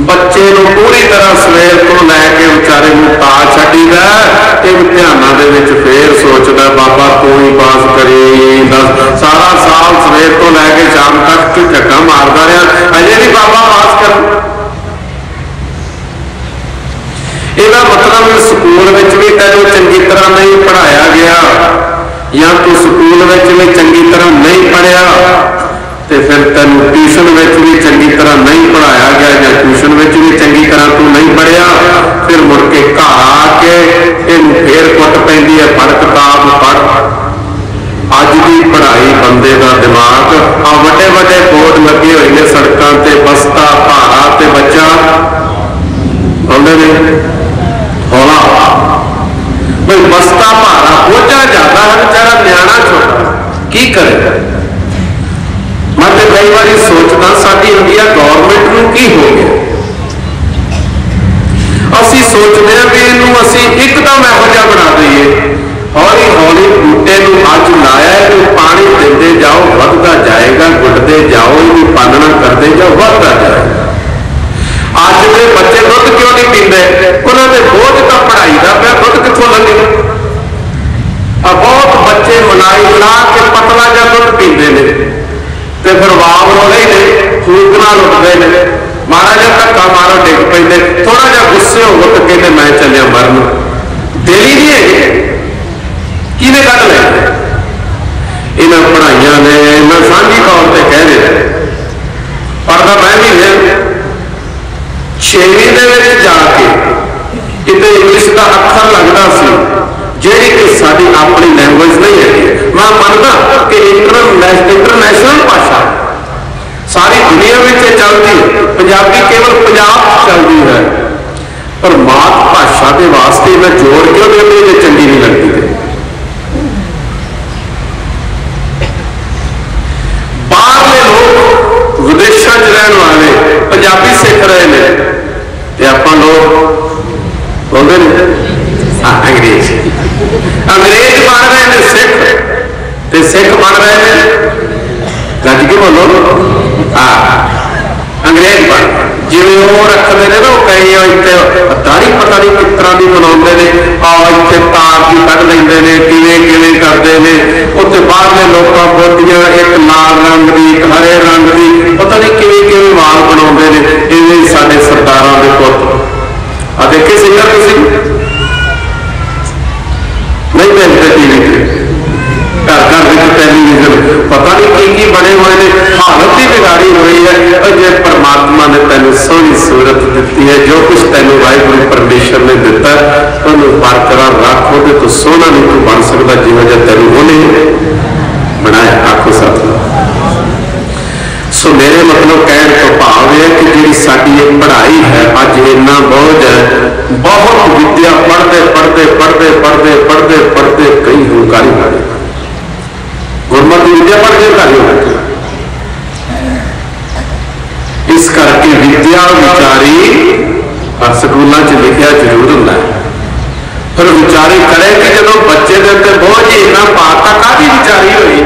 S1: बच्चे को पूरी तरह सवेर को लैके बेचारे ता छड्डीदा, इम्तिहानां दे विच फिर सोचदा बाबा तू ही पास करी, दस सारा साल सवेर तो लैके शाम तक झक्का मारदा रहा, अजे भी बाबा पास कर। इसका मतलब स्कूल में भी तेन चंगी तरह नहीं पढ़ाया गया, या तू स्कूल में भी चंगी तरह नहीं पढ़िया, तो फिर तेन ट्यूशन में भी चंगी तरह नहीं पढ़ाया गया, या ट्यूशन में भी चंगी तरह तू नहीं पढ़िया, फिर मुड़ के घर आके इन फिर कुट पैंदी है, पढ़ किताब पढ़। अज की पढ़ाई बंदे का दिमाग आ वड्डे वड्डे बोर्ड लगे हुए हैं सड़कों से, बस्ता भारा ते बच्चा बोलते ने हौला भाई बस्ता भारा बोझा ज्यादा है, बेचारा न्याणा छोटा की करे। मैं तो कई बार सोचता साडी इंडिया गौरमेंट नूं की हो गया, असी सोचते हैं भी इनू असी एकदम इहो जिहा बना दईए, हौली हौली बूटे नूं अज लाया इनू पानी देंदे जाओ वधदा जाएगा, गुड्डते जाओ इनू पालना करते जाओ वधदा जाएगा। अज के बच्चे दुध क्यों नहीं पींदे, उन्होंने बोझ तो पढ़ाई का पिया, दुध कित्थों लगे। बहुत बच्चे मलाई ला के पतला जिहा दुध पींदे ने, ते फिर वाव रोले ने फूक नाल उठते हैं, माड़ा जिहा धक्का मारो डिग पैंदे, थोड़ा जिहा गुस्से हो तो कहते मैं चलिया मरन। दिल ही नहीं है किने कढ़ लिया इन्हां पढ़ाइयां ने, मैं साझी तौर पर कह रहा पढ़दा मैं भी है। 6वीं दे विच जाके किते इंग्लिश का अखर लगता सी जिहड़ी कि साडी अपनी लैंग्वेज नहीं है। मैं मानता कि इंटरनेशनल भाषा सारी दुनिया में चलती, पंजाबी केवल पंजाब चलती है, पर मात भाषा के वास्ते मैं जोड़ क्यों देते जो चंगी नहीं लगती थी। बाहरले लोग विदेशों च रहने वाले पंजाबी सीख रहे हैं, आप लोग बोलते अंग्रेज अंग्रेज बन रहे हैं, सिख बन रहे हैं, गज के बोलो अंग्रेज बन जिवें वो रखते हैं ना, कई इतने दाढ़ी पता नहीं किस तरह की बनाते हैं, इतने तार की कढ़ लेंगे ने, किवें करते हैं, उत्ते बाहरले लोगों बोटियां एक लाल रंग की एक हरे रंग की पता नहीं किवें वाल बनाते हैं। इवें साडे सरदारां दे पुत्त आ देखे सिंगर तुसीं नहीं देखते टीवी घर घर टेलीविजन पता नहीं की बने हुए ने, हालत ही बिगाड़ी हुई है। जे परमात्मा ने तेन सोहनी सूरत दी है, जो कुछ तेन वाहिगुरू परमेश्वर ने दिता उन्होंने बरकरार रख, वो तो सोहना नहीं तू बन सकता जिवें जे तेन उन्हें बनाया। आखो साथ सो मेरे मतलब कहने तो भाव है कि जी साडी ये पढ़ाई है अज इन्ना बोझ है, बहुत विद्या पढ़ते पढ़ते पढ़ते पढ़ते पढ़ते पढ़ते कई हुंकारी मारे गुरमत विद्या पढ़ के कार्य होते। इस करके विद्या विचारी स्कूलों च लिखा जरूर होंगे, फिर विचारी करे कि जो बच्चे के उत्ते बोझ ही इन्ना पाता काहदी विचारी हुई,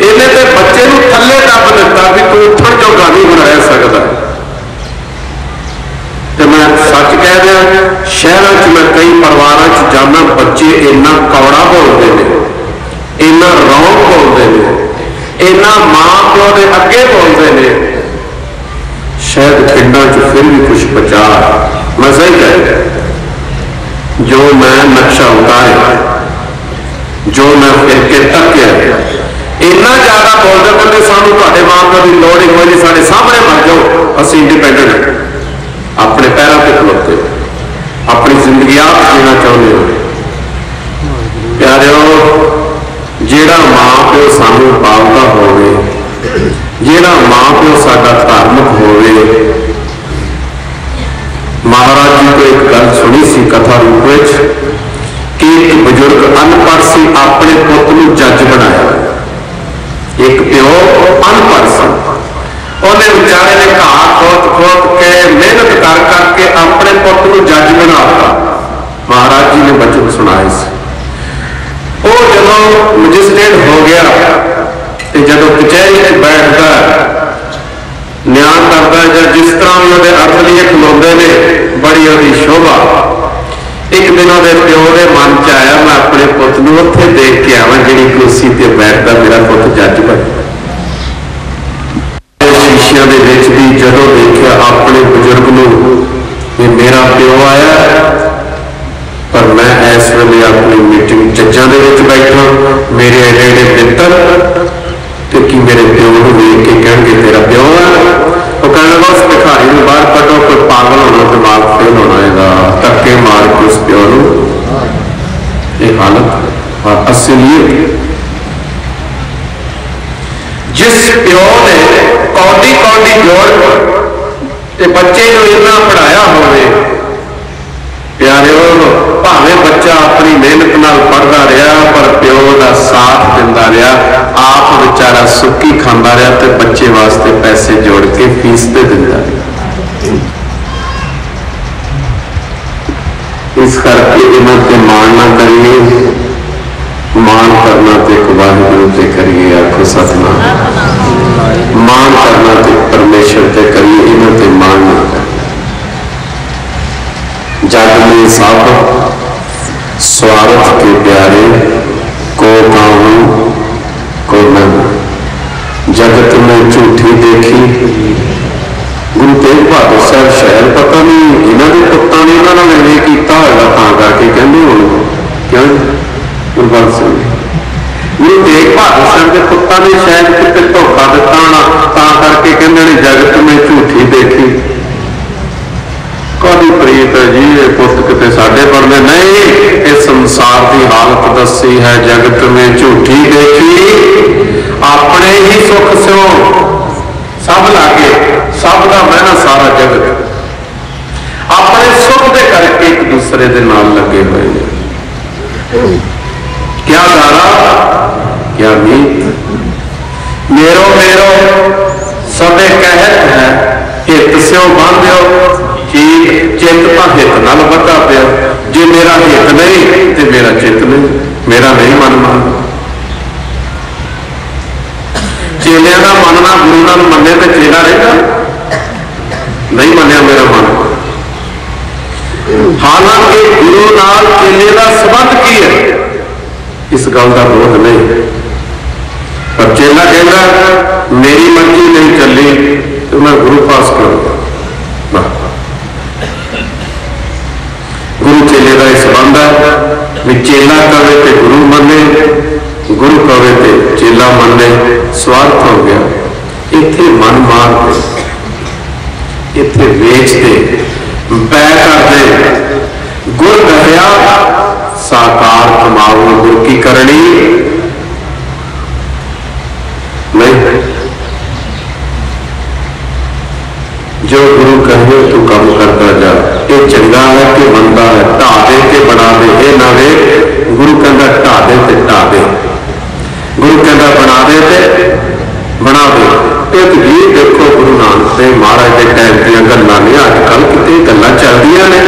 S1: इन्हें तो बच्चे को थले दब दिता भी तू उठन जोगा नहीं बना सकता। तो मैं सच कह रहा, शहरों च मैं कई परिवारों च जाना, बच्चे इन्ना कौड़ा बोलते हैं, इन्ना रौब बोलते हैं, इन्ना मां प्यो के अगे बोलते हैं, शायद पिंडों च फिर भी कुछ बचा। मैं सही कह रहा, जो मैं नक्शा उतारे, जो मैं फिर के तक इन्ना ज्यादा बोलते बोलते सानू तुहाडे मां प्यो की लोड़ ही कोई नहीं, साडे सामने मर जाओ, असीं इंडिपेंडेंट है, अपने पैरों पर खलोते, अपनी जिंदगी आप जीना चाहते हो। प्यारेओ, जिहड़ा मां प्यो सानू पालदा होवे, जिहड़ा मां प्यो साडा धार्मिक होवे, महाराज जी तो एक गल सुनी सी कथा रूप में कि एक बजुर्ग अनपढ़ सी अपने पुत नूं जज बनाया। एक प्यो अनपढ़ सी, उन्हें विचार प्यारे ने घाह खोद खोद के मेहनत कर करके अपने पुत को जज बनाता। महाराज जी ने बचन सुनाए से वो जो मजिस्ट्रेट हो गया तो जो कचहरी बैठता न्याय करता या जिस तरह भी वो अर्थ लिए खलोते ने बड़ी वो शोभा। एक दिन वो प्यो के मन च आया मैं अपने पुत को उत्थे देख के आवा जी कुर्सी पर बैठता मेरा पुत जज बन। शीशिया भी जदों देखा अपने बुजुर्ग को मेरा प्यो आया पर मैं इस वेले अपनी मीटिंग जज्जां दे विच बैठा मेरे एडे एडे मित्र तो कि मेरे प्यो को देख के कहेंगे तेरा प्यो है। वो कहने लगा उस भिखारी में बाहर कटो कोई पागल होना दिमाग फेल होना है धक्के मार के उस प्यो को ये हालत और असलियत। जिस प्यो ने कौडी कौडी जोड़ के बच्चे को इतना पढ़ाया होवे प्यारे भावें बच्चा अपनी मेहनत नाल पढ़ता रहा पर प्यो का साथ दिंदा रहा आप बेचारा सुक्की खांदा रहा तो बच्चे वास्ते पैसे जोड़ के फीस दे दिंदा रहा। इस करके इन्हां ते मान ना करिए मान करना तो एक वाहिगुरू ते करिए आखो सतनाम। मान करना तो परमेश्वर ते करिए इन्हां ते मान ना करिए। जग में सब स्वार्थ के प्यारे को काहू को मन जगत में झूठी देखी। गुरु तेग बहादुर साहब शायद पता नहीं इन्हों के पुत्तां ने इन्होंने इवें किया होगा तां करके कहते हो क्यों गुरबंस सिंह गुरु तेग बहादुर साहब के पुत्तां ने शायद कितने धोखा दिता होना तां करके कहते हैं जगत में झूठी देखी। कभी प्रीत है जी ये पुत कितने साढ़े पढ़ने नहीं इस संसार की हालत दसी है जगत में झूठी देखी। अपने ही सुख सो सब लागे सब का मैं सारा जगत अपने सुख के करके एक दूसरे के नाल लगे हुए हैं। क्या गारा क्या मीत मेरो मेरो सबे कहत है हित स्यो बांध्यो चित तो हित नाल बता पिया जे मेरा हित नहीं तो मेरा चित नहीं मेरा नहीं मन मानना। चेलिया का मनना गुरु नाल मने तो चेला रहेगा नहीं मनिया मेरा मन। हालांकि गुरु नाल चेले का संबंध की है इस गल का बोध नहीं पर चेला कहता मेरी मर्जी नहीं चली तो मैं गुरु पास करूंगा। गुरु चेले का संबंध है भी चेला कवे तो गुरु मने गुरु कवे तो चेला मने। स्वार्थ हो गया इत्थे मन मार दे इत्थे वेच दे बै कर दे गुर दया साकार कमाओ गुर की करनी नहीं। जो गुरु कहे तू काम करता जा ये चंगा है कि मंदा है ढा दे के बना दे ये ना वे गुरु कहता ढा दे ते ढा दे गुरु कहता बना दे ते बना दे। एक जी देखो गुरु नानक देव महाराज के टाइम दी गल्लां ने अजकल कितने गल्लां चलदियां ने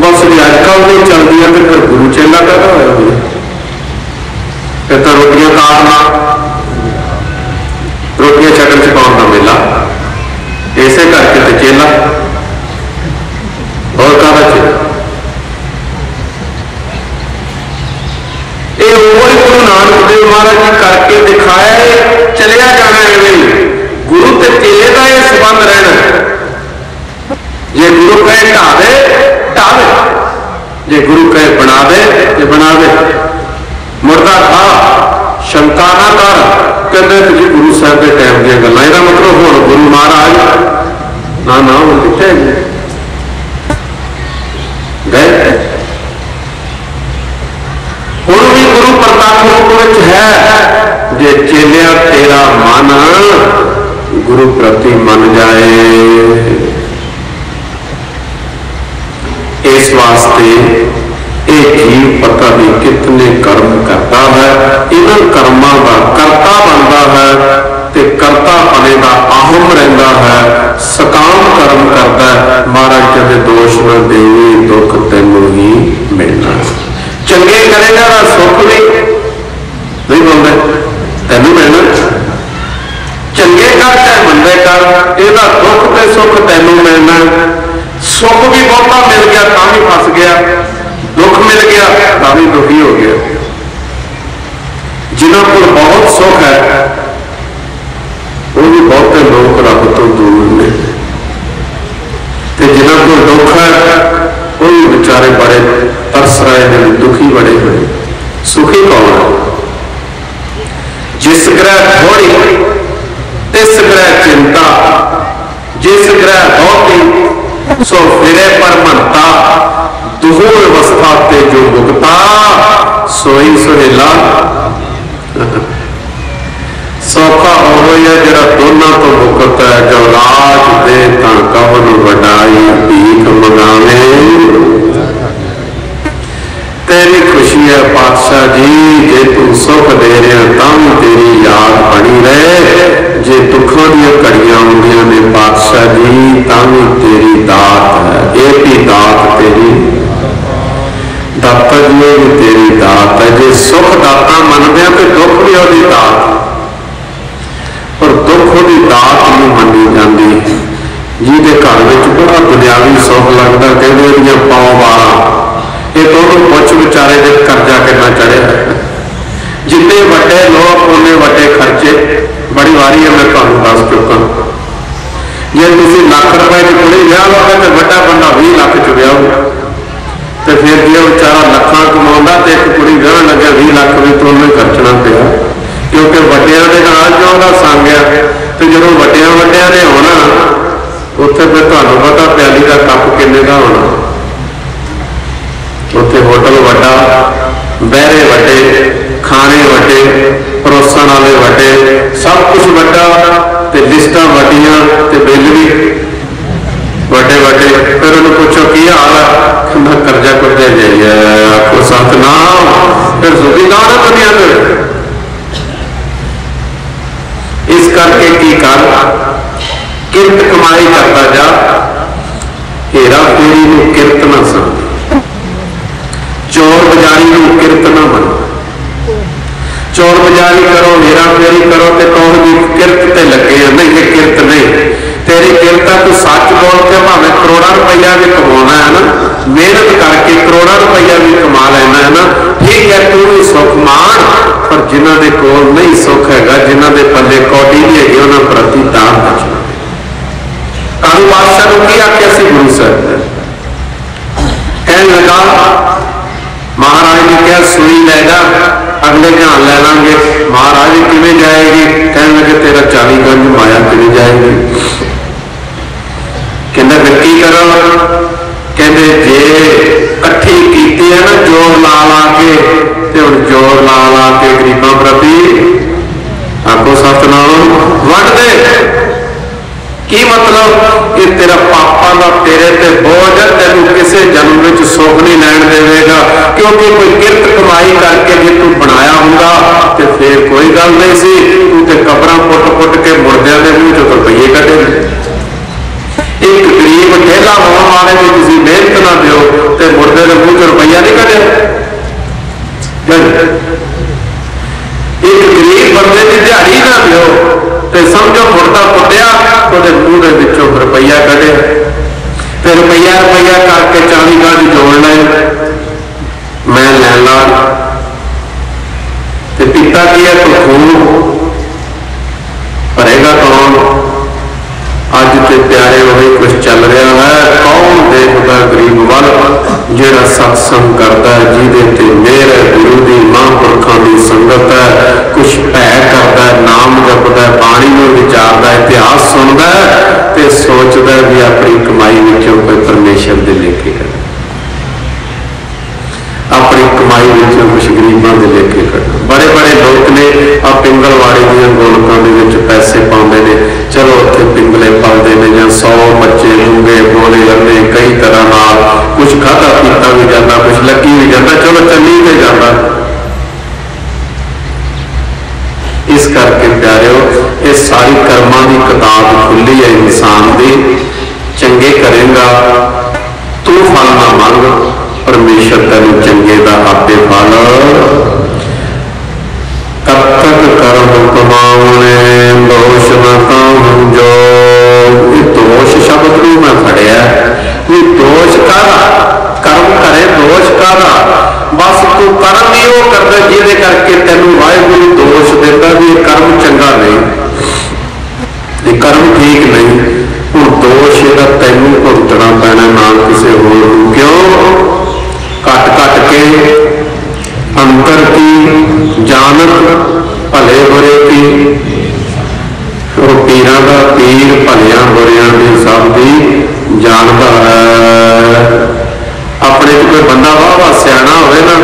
S1: बस भी अजकल नहीं चलदियां ते फिर गुरु चेला कहता होया फिर तो रोटियां काटना रोटियां छकन छपाउण दा मेला इसे करके तो चेला और कहना चेला ये गुरु नानक देव महाराज जी करके दिखाया चलिया जाना है गुरु ते चेले का यह संबंध रहना। जे गुरु कहे ढा दे ढा दे जे गुरु कहे बना दे तो बना दे। मुर्दा खा शंका ना कर कहते जी गुरु साहब के टाइम दी गल्लां इहदा मतलब हुण गुरु महाराज ना ना हुण कित्थे गए हुण भी गुरु प्रताप रूप विच है जे चेलिया तेरा मन गुरु प्रति मन जाए। इस वास्ते एक जीव पता नहीं कितने कर्म करता है इन कर्मों का करता बनता है ते करता पने का आहम रहिंदा है, सकाम कर्म करता है। महाराज कहते दोष न देवी, दुख तैनू ही मिलना। चंगे करेगा ना सुख भी नहीं बोलते तैनू मिलना। चंगे कर चाहे मंदे कर, ਇਹਦਾ दुख ते सुख तैनू मिलना। सुख भी बहुता मिल गया तां भी फस गया, दुख मिल गया तां भी दुखी हो गया। जिन्हों को बहुत सुख है वो भी बहुते लोग रब तो दूर ने, जिन्हों को दुख है वो भी बेचारे बड़े तरस रहे हैं, दुखी बड़े हुए। सुखी कौन है? जिस ग्रह थोड़ी तिस ग्रह चिंता, जिस ग्रह बहुती सो फिरे पर मनता, दुहू अवस्था ते जो मुक्ता सोई सुहेला। सौखा हो जरा दोनों तो मुकत है, जो राज दे तां कवन वडाई भीख मंगावे। तेरी खुशी है पातशाह जी, जे तू सुख दे रहे तां तेरी याद बनी रहे, जे दुखों दी घड़ियां आउंदियां ने पातशाह जी तां तेरी दात है। ये भी दात तेरी दाता जी, भी तेरी दात है। जे सुख दाता मनदे तो दुख भी उसकी दात, पर दुख उसकी दात नहीं मनी जाती। जिहदे घर में बड़ा दुनियावी सुख लगता, कहते पाओ वाला ये दोनों पुछ बेचारे दे कर्जा कितना चढ़िया। जितने वड्डे लोग उन्ने वड्डे खर्चे। बड़ी वारी है मैं तुहानूं दस चुका, जे तुसीं लाख रुपए च कुड़ी विआह होगा तो वड्डा बंदा 20 लाख च विआहू, तो फिर जो बेचारा लखां कमाउंदा ते एक कुड़ी विआहण लग्या 20 लाख भी तो उन्हें खर्चना पिया, क्योंकि वड्डियां दे नाल जो उहदा संग आ। तो जो वड्डियां ने होना उत्थे फिर तुहानूं पता प्याली का कप किन्ने का होना। उत्थे होटल वड्डा, बहरे वड्डे, खाने वड्डे, परोसन वाले वड्डे, सब कुछ वड्डा, ते लिस्टां वड्डियां ते बिल भी वड्डे वड्डे। फिर उन्हें पूछो की हाल है, कहना कर्जा कुर्जा जाइए, आखो सतनाम, फिर सुखी ना दुनिया में। इस करके की कर, किरत कमाई करता जा, हेरा फेरी नूं किरत ना समझ, चोर बजारी नूं किरत ना मन। चोर बजारी करो, हेरा फेरी करो तो कौन भी किरत ते लगे हैं? नहीं, ये किरत नहीं। तेरी किरत है तू सच बोल के भावें करोड़ा रुपया भी कमाना है ना, मेहनत करके करोड़ा रुपया भी कमा लेना है ना, ठीक है तू भी सुख मान। पर जिन्हों के कोल नहीं सुख है, जिन्हों के पल्ले कौडी नहीं है, उन्होंने प्रति दान बचना। कानू बादशाह को की आख्या सी गुरु साहब कह लगा, महाराज ने कहा सुई ले जा, अगले ध्यान ले लेंगे। महाराज किवें जाएगी? कहने लगे तेरा 40 गंज माया किवें जाएगी? कहते फिर की करो? कहते जे कट्ठी कीती है ना जोर ला ला के, ते हुण जोर ला ला के गरीबां प्रति आखो सतनाम वंड दे। की मतलब कि तेरा पापा का तेरे ते बोझ है, तेन किसी जन्म में सुख नहीं लैन देगा, क्योंकि कोई किरत कमाई करके जे तू बनाया होगा तो फिर कोई गल नहीं सी। तू तो कबरां पुट पुट के मुर्दियां के मूँह चों रुपये कटे। एक गरीब ठेला होने वाले भी तुसीं मेहनत ना दो तो मुर्दे के मूँह चों रुपया नहीं कटे। एक गरीब बंदे की दिहाड़ी ना दो तो समझो मुर्दा पुटिया तो मूँह के रुपया कटे। फिर रुपया रुपया करके 40 गज जोड़ ले, मैं लैला तो पीता की है तो खून भरेगा कौन? अज तो प्यारे वही कुछ चल रहा है। कौन देखता गरीब वाल जिहड़ा सत्संग करता है, जिहदे मेहर है, गुरु की महापुरखों की संगत है, कुछ भै करता है, नाम जपता है, बाणी में विचारता है, इतिहास सुनता है, तो सोचता है भी अपनी कमाई विचों कोई परमेश्वर के लेखे कर, अपनी कमाई विचों कुछ गरीबों के लेखे कर। बड़े बड़े लोग ने आ पिंगलवाड़ी दी गोलकों के पैसे पाते हैं, चलो उत्थे पिंगले पलते हैं, या 100 बच्चे लूंगे बोले अंधे कई तरह नाल, कुछ खाधा पीता भी जाता, कुछ लगी भी जाता, चलो चली भी जाता। इस करके प्यारे ये तैनूं चंगे दा आपे फल कतक कर्म कमावणे दोष न ताहूं जो। दोष शब्द नूं मैं फड़िया भी दोष कर कर्म करे दोष कर बस तू कर्म ही वो करदा जिहदे करके तैनूं वाहिगुरू दोष दिंदा भी कर्म चंगा नहीं कर्म ठीक नहीं। हुण दोष इहदा तैनूं भुगतना पैना ना किसी होर नूं। क्यों घट घट के अंतर की जानत भले बुरे की। वो पीरां दा पीर भलियां बुरियां दी सब दी जानदा है। अपने च कोई बंदा वाह सियाणा होवे ना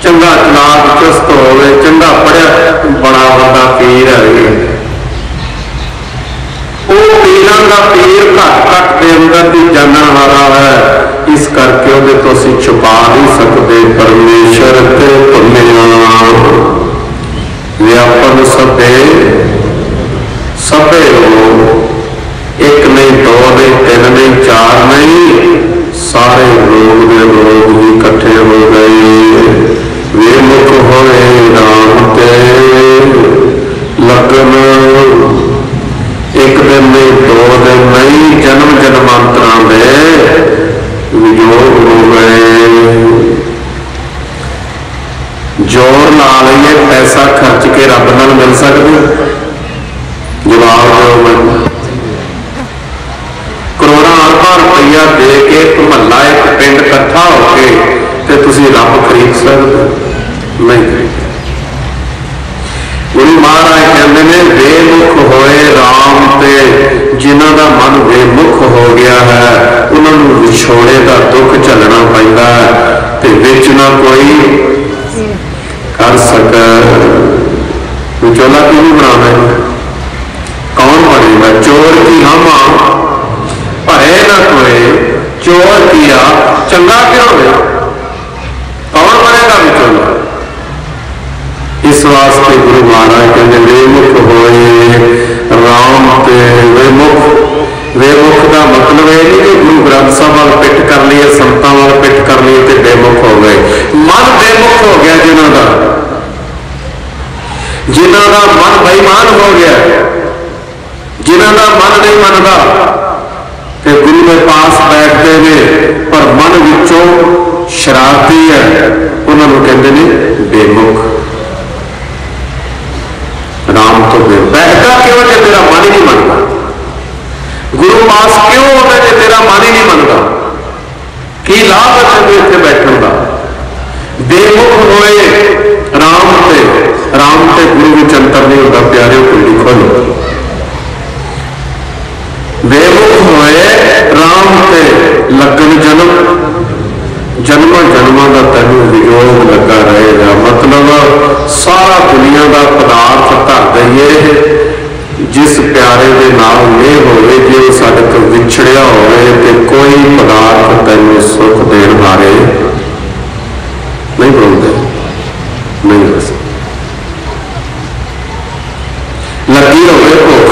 S1: चंगा चलाक चुस्त होवे चंगा पढ़िया बड़ा बड़ा पीर है वो पीरां दा पीर घट घट के अंदर दी जानन वाला है। इस करके उहदे तो असीं छुपा नहीं सकते। परमेश्वर ते भुलिया व्यापन सबे सबे लोग एक नहीं दो नहीं तीन नहीं चार नहीं सारे लोग दे लोग ही इकट्ठे हो गए। वे मुख होए राम ते लगन एक दिन नहीं दो दिन नहीं जन्म जन्मांतरां दे वियोग हो गए। जोर ला लईए पैसा खर्च के रब नाल मिल सकते जवाब दो मैं करोड़ां अरबां रुपया दे के महला एक पिंड इकट्ठा होके ते तुसीं रब खरीद सकते नहीं। गुरु महाराज कहते हैं बेमुख होए राम ते जिन्हां दा मन बेमुख हो गया है उन्होंने विछोड़े का दुख झलना पैंदा है ते विच ना कोई कर सके। विचोला क्यों नहीं बनाना कौन बनेगा। चोर की हम भरे ना कोई चोर किया चंगा क्यों है कौन बनेगा विचोला। इस वास्ते गुरु महाराज कहते बेमुख होए राम ते बेमुख का मतलब यह नहीं कि गुरु ग्रंथ साहब वाल पिट कर लिए संतां वाल पिट कर लिए तो बेमुख हो गए। मन बेमुख हो गया जिन्हां दा मन बेईमान हो गया जिन्हां दा मन नहीं मनता कि गुरु के पास बैठते हैं पर मन विचों शरारती है उन्होंने कहते हैं बेमुख। राम तो बैठता क्यों जो तेरा मन ही नहीं मनता। गुरु पास क्यों होता जो तेरा मन ही नहीं मनता। की लाभ है तेरे इत्थे बैठण दा। बेमुख होए राम ते गुरु विच अंतर नहीं होता प्यारे को लिखो लो। बेमुख होए राम ते लगन जन्म जन्मां का तैनूं वियोग लगा रहेगा। मतलब सारा दुनिया का पदार्थ धर दईए जिस प्यारे दे नाल नहीं होवे जे साडे तो विछड़िया होवे ते कोई पदार्थ तैनूं सुख देण बारे नहीं बोलते नहीं दस लगी होवे भुख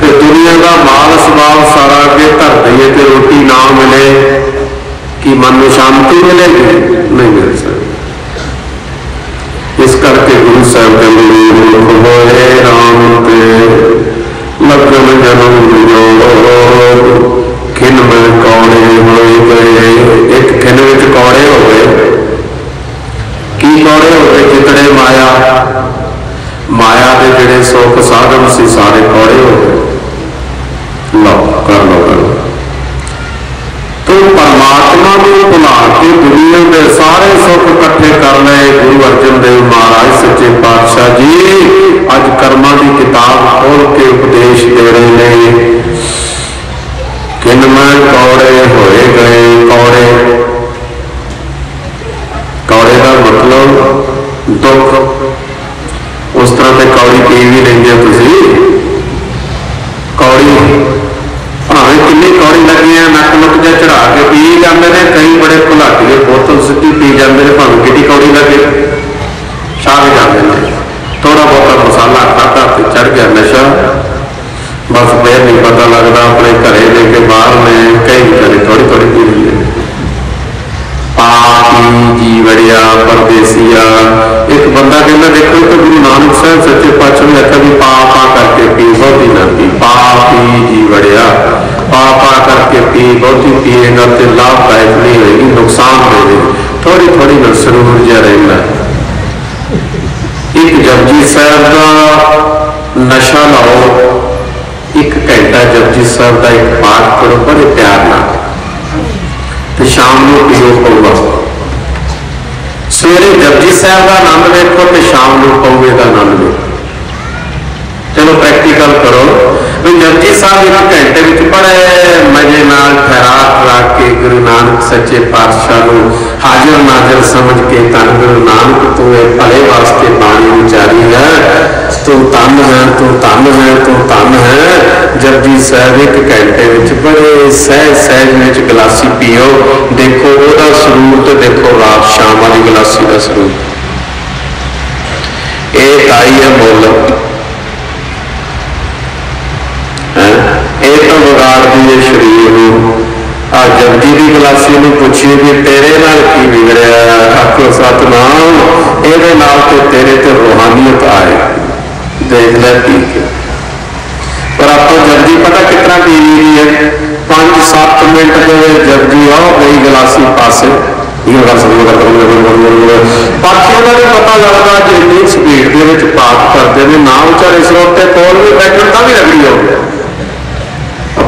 S1: ते दुनिया का माल सवाल सारा अगे धर दईए ते रोटी ना मिले कि मन को शांति मिलेगी नहीं मिल सकती। इस करके गुरु साहब कहते होए राम ते लगन जन्म वियोग खिन में कौड़े होए गए। एक खिन विच कौड़े हो गए की कौड़े हो गए जितने माया के जिहड़े सुख साधन से सारे कौड़े हो गए। लो कर लो तो परमात्मा को भुला के दुनिया के सारे सुख इकट्ठे कर ले। गुरु अर्जन देव महाराज सच्चे पातशाह जी अज कर्मा की किताब खोल के उपदेश दे रहे हैं। किनमें कौड़े होए गए कौड़े का मतलब दुख। उस तरह से कौड़ी पी भी लेंगे तुसी कौड़ी भावें किन्नी कौड़ी लगी है नक नुक जा चढ़ा के पी जाते हैं। कई बड़े भुलाटिए बोतल सीधी पी जाते हैं भावें कि कौड़ी लगे छा भी जाते हैं। थोड़ा बहुत मसाला खाता तो चढ़ गया नशा बस फिर नहीं पता लगता अपने घरे लेके बाहर में कई बेचारे थोड़ी थोड़ी पी लेंगे। ही जी वड़िया परदेसिया। एक बंदा कहना देखो तो गुरु नानक साहब सच्चे पातशाह ने आखिया भी पा पा करके पी बहुती ना पी, पा पी जी वड़िया, पा पा करके पी बहुती पिएगा तो लाभदायक नहीं होगी, नुकसान देगी, थोड़ी थोड़ी ना सरूर जा रहना। एक जपजी साहब का नशा लाओ, एक घंटा जपजी साहब का एक पाठ करो बड़े प्यार ना, तो शाम को पीओ पऊगा। सवेरे जपजी साहब का आनंद देखो तो शाम को पऊए का आनंद देखो। चलो प्रैक्टिकल करो भी जपजी साहब एक घंटे में बड़े मजे नाल ठहराव रख के गुरु नानक सच्चे पातशाह को हाजिर नाजिर समझ के धन गुरु नानक तू भले वास्ते बाणी उचारी है, तू धन है, तू धन है, तू धन है। जपजी साहब एक घंटे में बड़े सहज सहज में गिलासी पीओ, देखो वह स्वरूप तो देखो रात शाम वाली गिलासी का स्वरूप। एक आई है मुल तो बिगाड़ दी है शरीर को। आ जपजी की गिलासी में पूछिए कि तेरे नाल की बिगड़िया, आखो सतनाम ये नाल तो तेरे तो रूहानियत आए, देख ले ठीक है। पर आपको जपजी पता कितना पी रही है, 5-7 मिनट के जपजी आओ गई गिलासी पासे बाकी उन्होंने पता लगता जिन्नी स्पीड के पाठ करते हैं ना उचारे स्रोते कोल भी बैठन का भी रगड़ी हो गया।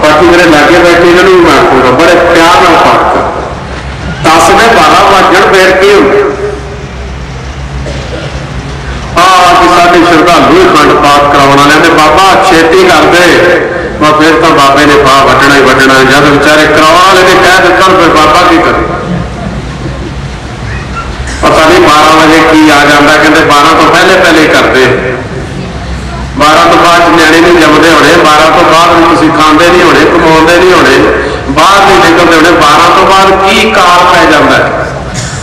S1: बाकी मेरे लागे बैठे इन्होंने भी मैं आखूंगा बड़े प्यार ना पाठ कर 10 ने 12 वजन फिर की साड़ी श्रद्धालु खंड पाठ कराने वाले बाबा छेती कर दे, फिर तो बाबे ने पा वटना ही वटना। जब बेचारे करवा वाले ने कह दिता फिर बाबा की करे पता नहीं 12 बजे की आ जाता, कहते 12 तो पहले पहले करते, 12 तो बाद न्याणे नहीं जमते होने, 12 तो बाद तुम खाते नहीं होने, कमाते नहीं होने, बाहर नहीं निकलते होने, 12 तो बाद की काल पै जाता है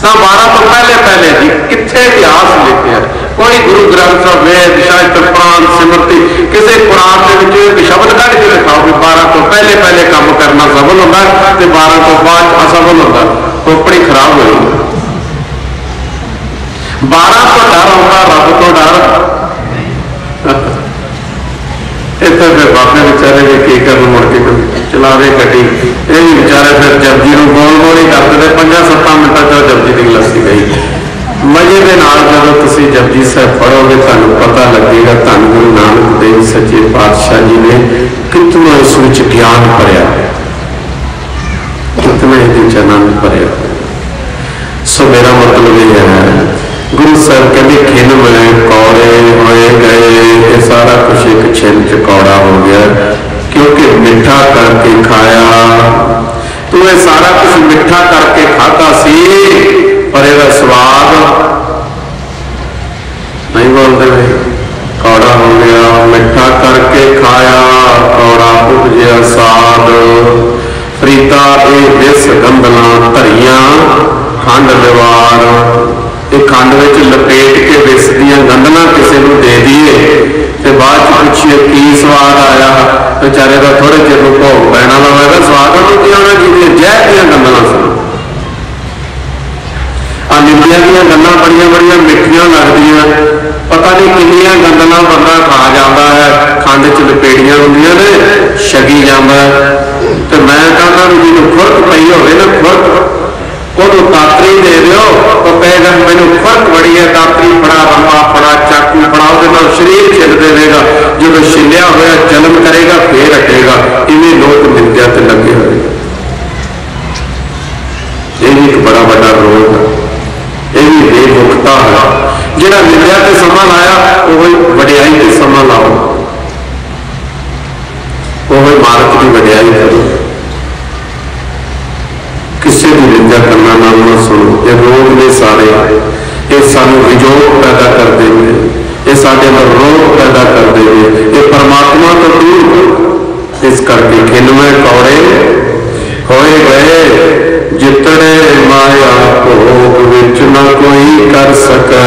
S1: ना, 12 तो पहले पहले जी कितने इतिहास लिखे हैं। कोई गुरु ग्रंथ साहब वेद शास्त्र पुराण सिमरती किसी कुरान के एक शब्द कढ़ के लिखाओ कि 12 तो पहले पहले काम करना सफल होता है, 12 तो बाद असफल होता, खोपड़ी खराब हो। 12 तो डर होगा, रब तो डर। इतने फिर बाबे बेचारे भी की कर मुड़ के चलावे गड्डी, ये भी बेचारे फिर जपजी को बोल बोल ही करते थे। 5-7 मिनट तक जपजी की गिलासी गई। मजे के नाल जब तुम जपजी साहब पढ़ोगे तुहानू पता लगेगा धन गुरु नानक देव सच्चे पातशाह जी ने कितना इस ज्ञान भरिया, कितना ये आनंद भरिया। सो मेरा मतलब ये है गुरु साहब कहते खिन में कौड़े होए गए, ये सारा कुछ एक छिन चकौड़ा हो गया क्योंकि मिठा करके खाया। तो ये सारा कुछ मिठा करके खाता सी पर यदा स्वाद नहीं बोलते भाई, कौड़ा हो गया मिठा करके खाया, कौड़ा उपजिया साद। प्रीता ये विस गंदला धरिया खंड लिवार, खंड में लपेट के विस दियां गंदला किसी को दे दिए तो बाद पूछिए की स्वाद आया, बेचारे का थोड़े चिर भोग पैना होगा, स्वाद की आना जी जहर दियां गंदला सुन। निंदिया दियां गल्लां बड़िया बड़िया मिठिया लगदियां, पता नहीं किन्नियां गंदला बंदा खा जाता है, खंड च लपेटियां होंदियां ने छकी जाता है। तो मैं कहना भी जिन्होंने खुरक पई होवे ना, खुरक ਉਹਨੂੰ दातरी दे दो तो कहेगा मैनू खुरक बड़ी है, दातरी फड़ा रंबा फड़ा चाकू फड़ा, ਉਹਦੇ ਨਾਲ शरीर छिल देगा, जो छिलिया होया जन्म करेगा फिर हटेगा। इवें लोग निंदिया ते लगे हुए, ये भी एक बड़ा बड़ा रोग है, ये भी बेमुखता है। जिहड़ा निंदिया ते समा लाया वो वडियाई ते समा लाओ, वो इमारत की वडियाई करो। किसी की निंदा करना ना मत सुनो, ये रोग ने सारे, ये सानू विजोग पैदा कर देंगे, ये साडे अंदर रोग पैदा कर देंगे, ये परमात्मा तो दूर। इस करके खिनवे कौड़े होए गए, जितने माया भोग विच न कोई कर सके,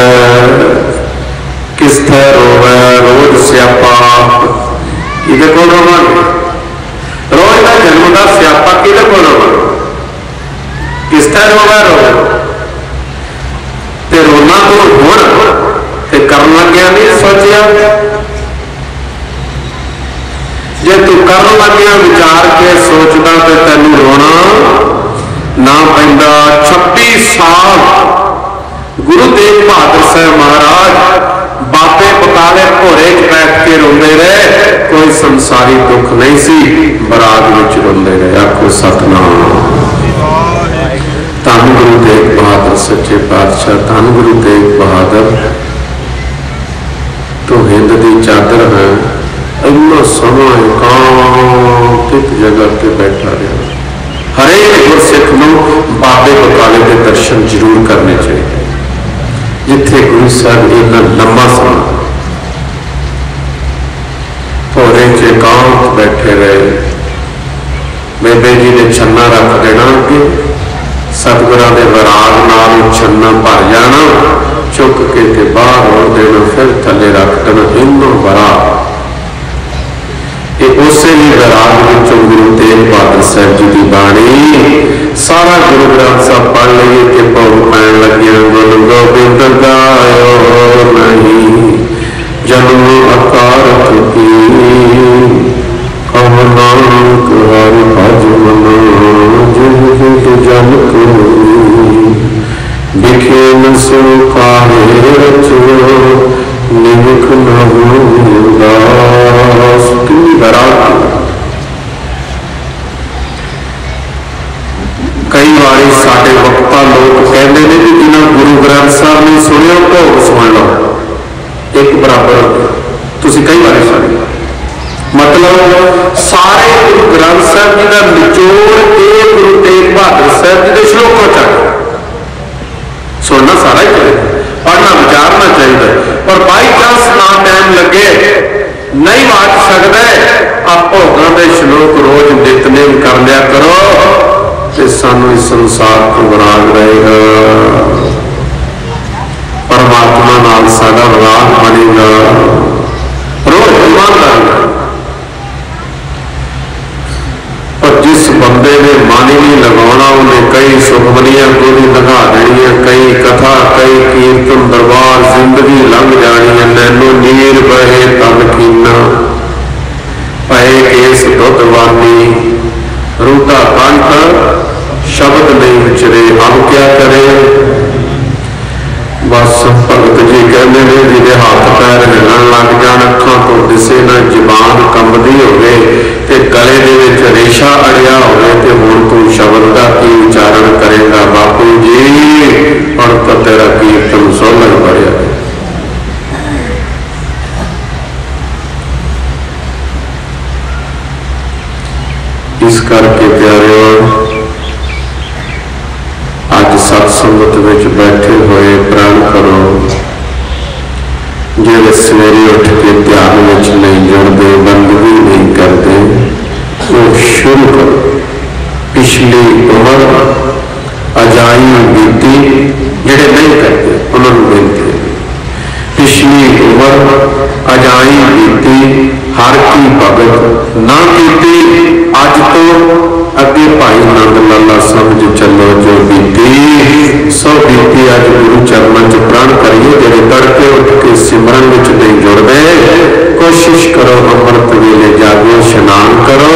S1: किस थे रोवे रोज स्यापा। किदे कोल रोवांगे, रोज का जन्म का स्यापा किदे कोल रोवांगे, किस तरह होगा रोग नहीं सोचिया। जे तू कर लग्या विचार के सोचदा तो तेनू रोना ना पैंदा। 26 साल गुरु तेग बहादुर साहब महाराज बाबे बकाले घोड़े च बैठ के रोंदे रहे। कोई संसारी दुख नहीं सी, बरात विच रोंदे रहे। आखो सतनाम। धन गुरु तेग बहादुर सच्चे पातशाह, धन गुरु तेग बहादुर तो हिंद की चादर है। इन्ना समा एकांतिक जगह पर बैठा रहा। हरेक गुरसिख नूं बाबे बकाले के दर्शन जरूर करने चाहिए, जिथे गुरु साहब इन्ना लंबा समा घोड़े च एकांत बैठे रहे। बेबे जी ने छन्ना रख देना अगे, सतगुरां दे वराग नाल छन्ना भर जाना, चुक के ते बाहर रोड़ देना, फिर थले रख देना। इन्ना बड़ा उसे ही वैराग विचों गुरु तेग बहादुर साहब जी की बाणी सारा गुरु ग्रंथ साहब पढ़ लीए कि भोग पैन लगे। गुरु गोबिंद गायो नहीं जन्म अकारत की, कहो नानक हरि भज मना, जुग जुग जन कोई, बिखे न सो काहे रचो, निमुख न हो उदास। कितनी वैराग। कई बार साडे वक्ता लोग कहते हैं कि जिन्हें गुरु ग्रंथ साहब ने सुनिया भोग सुन लो, एक बराबर तुसीं कई बार सुनिया। मतलब सारे गुरु ग्रंथ साहब जी का निचोड़ के गुरु तेग बहादुर साहब जी के श्लोकों च सुनना सारा ही चाहिए, पढ़ना विचारना चाहिए। पर बाई चांस ना टाइम लगे नहीं वाच सकते, आप भोगों के श्लोक रोज नितनेम कर लिया करो, तो सानू इस संसार को वराग रहेगा। परमात्मा नाल साडा वराग बनेगा, रोज ईमानदार। पर जिस बंदे ने मन ही नहीं लगाना, उन्हें कई सुखमनियां गोली लगा देनी, कई कथा कई कीर्तन दरबार जिंदगी लंघ जानी है। नैनो नीर बहे तन कीना, पए केस दुधवानी, रूटा कंठ शब्द नहीं उचरे, अब क्या करे। बस भगत जी कहते हैं जिहदे हाथ पैर हिलन लग जान, अखां तो दिसे ना, जबान कंबदी होवे ते गले दे विच रेशा अड़िया होवे, ते हुण तू शब्द दा की उचारण करेगा। बापू जी हुण तो तेरा कीर्तन सोलह पड़िया। इस करके प्यारिओ अज सत्संगत विच बैठे हुए प्रण करो, जिहड़े सवेरे उठ के ध्यान विच नहीं जुड़ते, बंदगी नहीं करते, वो शुरू करो। पिछली उम्र अजाई बीती, जिहड़े नहीं करते उन्होंने बेनती, पिछली उम्र अजाई बीती, हर की भगत ना कीती, अज तो अगे भाई नंद लाला समझ चलो, जो बीती सो बीती। अज गुरु चरणों च प्रण करिए, जिहड़े तड़के उठ के सिमरन विच नहीं जुड़ते, कोशिश करो अमृत वेले जागो, इशनान करो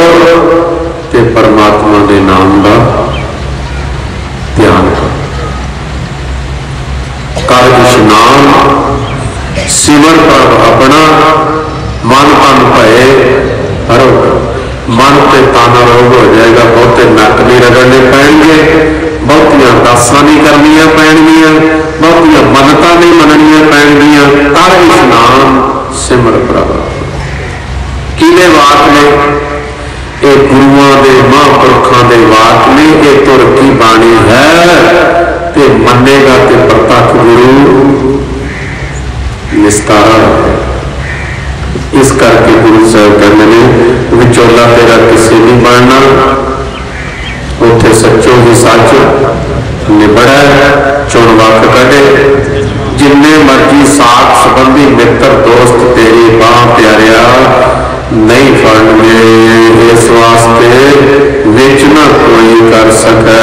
S1: ते परमात्मा के नाम का ध्यान करो। कर इशनान सिमर पर अपना, मन तन भये हरो। मन पे ताना रोग हो जाएगा, बहुते नक नहीं रगड़ने पैणगे, बहुतियां दासां नहीं करनियां पैणगियां, बहुतियां मनता नहीं मननियां पैणगियां। कर इशनान सिमर प्रभु। किहदे वाक ने? ये गुरुआं दे महापुरखां दे वाक ने। ये तुर की बाणी है, ते मनेगा ते प्रतख गुरु निस्तारा है। इस करके गुरु साहब कहते हैं विचोला तेरा किसी नहीं बनना, उथे सचो ही सच निबड़ा, चुन वक कढ़े। जिन्ने मर्जी साथ संबंधी मित्र दोस्त तेरी बाह प्यारिया नहीं फड़नगे, इस वास्ते विच ना कोई कर सके,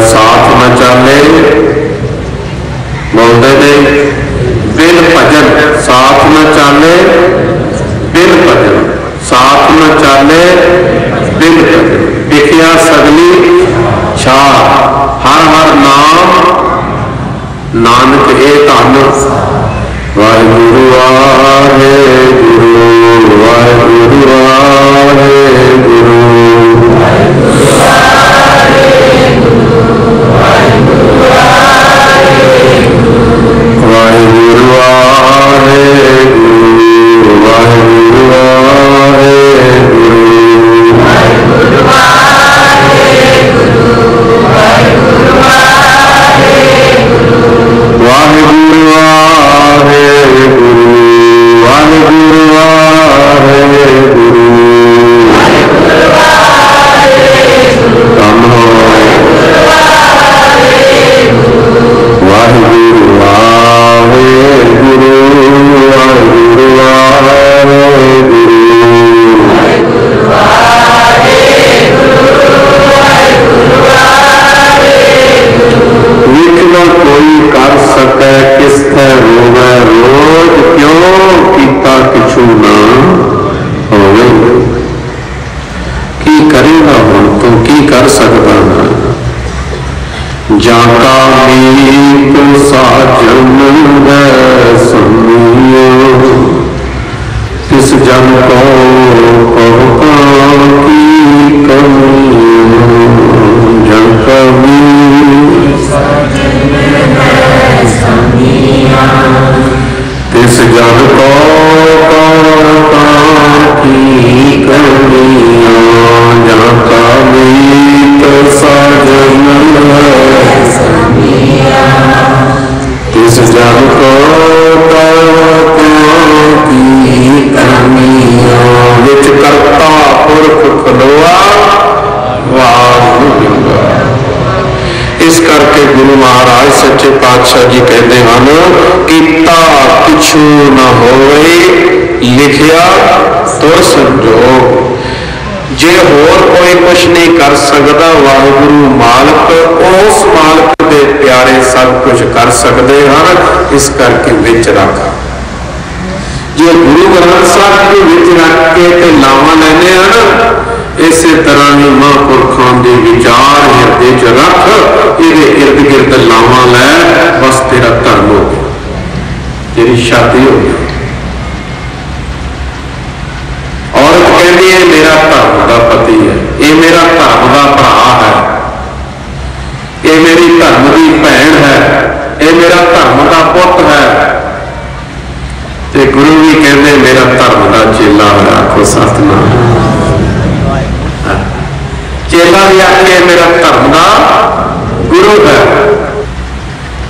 S1: साथ न चले। बोलते ने बिन भजन साथ न नानक ए धन वाहिगुरु वाहिगुरु वाहिगुरु वाहिगुरु वाहिगुरु वाहिगुरु वाहिगुरु जाका मीत साजन समियो तिस जन को की कमियो जन कमी तिस जन को की कमियो जाका मीत साजन तिस जन को विच करता पुरख खलोआ वाहिगुरू। इस करके गुरु महाराज सच्चे पातशाह जी कहते हैं कीता पिछू न होवे लिखिया तुर संजोग। जे होर कोई कुछ नहीं कर सकता वाहिगुरू मालक उस मालक दे प्यारे सब कुछ कर सकते हैं। इस करके विच रख जो गुरु ग्रंथ साहब के विच रख के लावा लेने हैं इस तरह ही महापुरखों के विचार हिरदे च रख ये इर्द गिर्द लावा लै बस तेरा धर्म हो गया तेरी शादी हो गई। औरत कहती है मेरा धर्म का पति है ये मेरा धर्म का भरा है ये मेरी धर्म की भैन है ये मेरा धर्म का पुत है। ते गुरु भी कहते मेरा धर्म का चेला है। आखो सतनाम। चेला भी आखे मेरा धर्म का गुरु है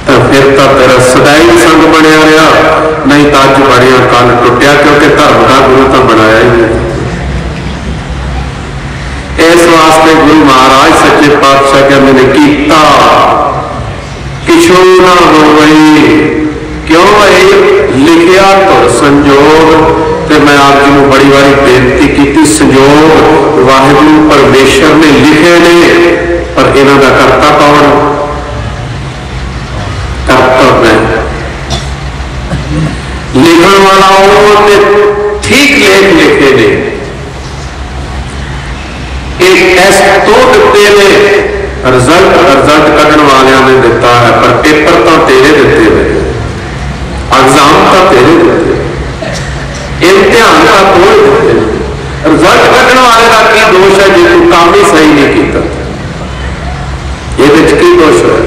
S1: तो फिर तो तेरा सदाई संग बनया रहा नहीं तो अज बड़िया कल टुटिया क्योंकि धर्म का गुरु तो बनाया ही नहीं। इस वास्ते गुरु महाराज सच्चे पातशाह कहते ने कीता किछू ना हो गई क्यों भाई लिखिया तुर संजोग। ते मैं आप जी को बड़ी बारी बेनती की संजोग वाहिगुरू परमेश्वर ने लिखे ने पर इन्हों का करता कौन करता मैं लिखण वाला उन्होंने ठीक लेख लिखे ने एक टेस्ट तो दिते ने रिजल्ट कढ़ने वाले ने दिता है पर पेपर तो तेरे दिते हुए एग्जाम तो तेरे दिते इम्तिहान का कोई दिते रिजल्ट कढ़ने वाले का की दोष है जो काम ही सही नहीं किया ये की दोष है।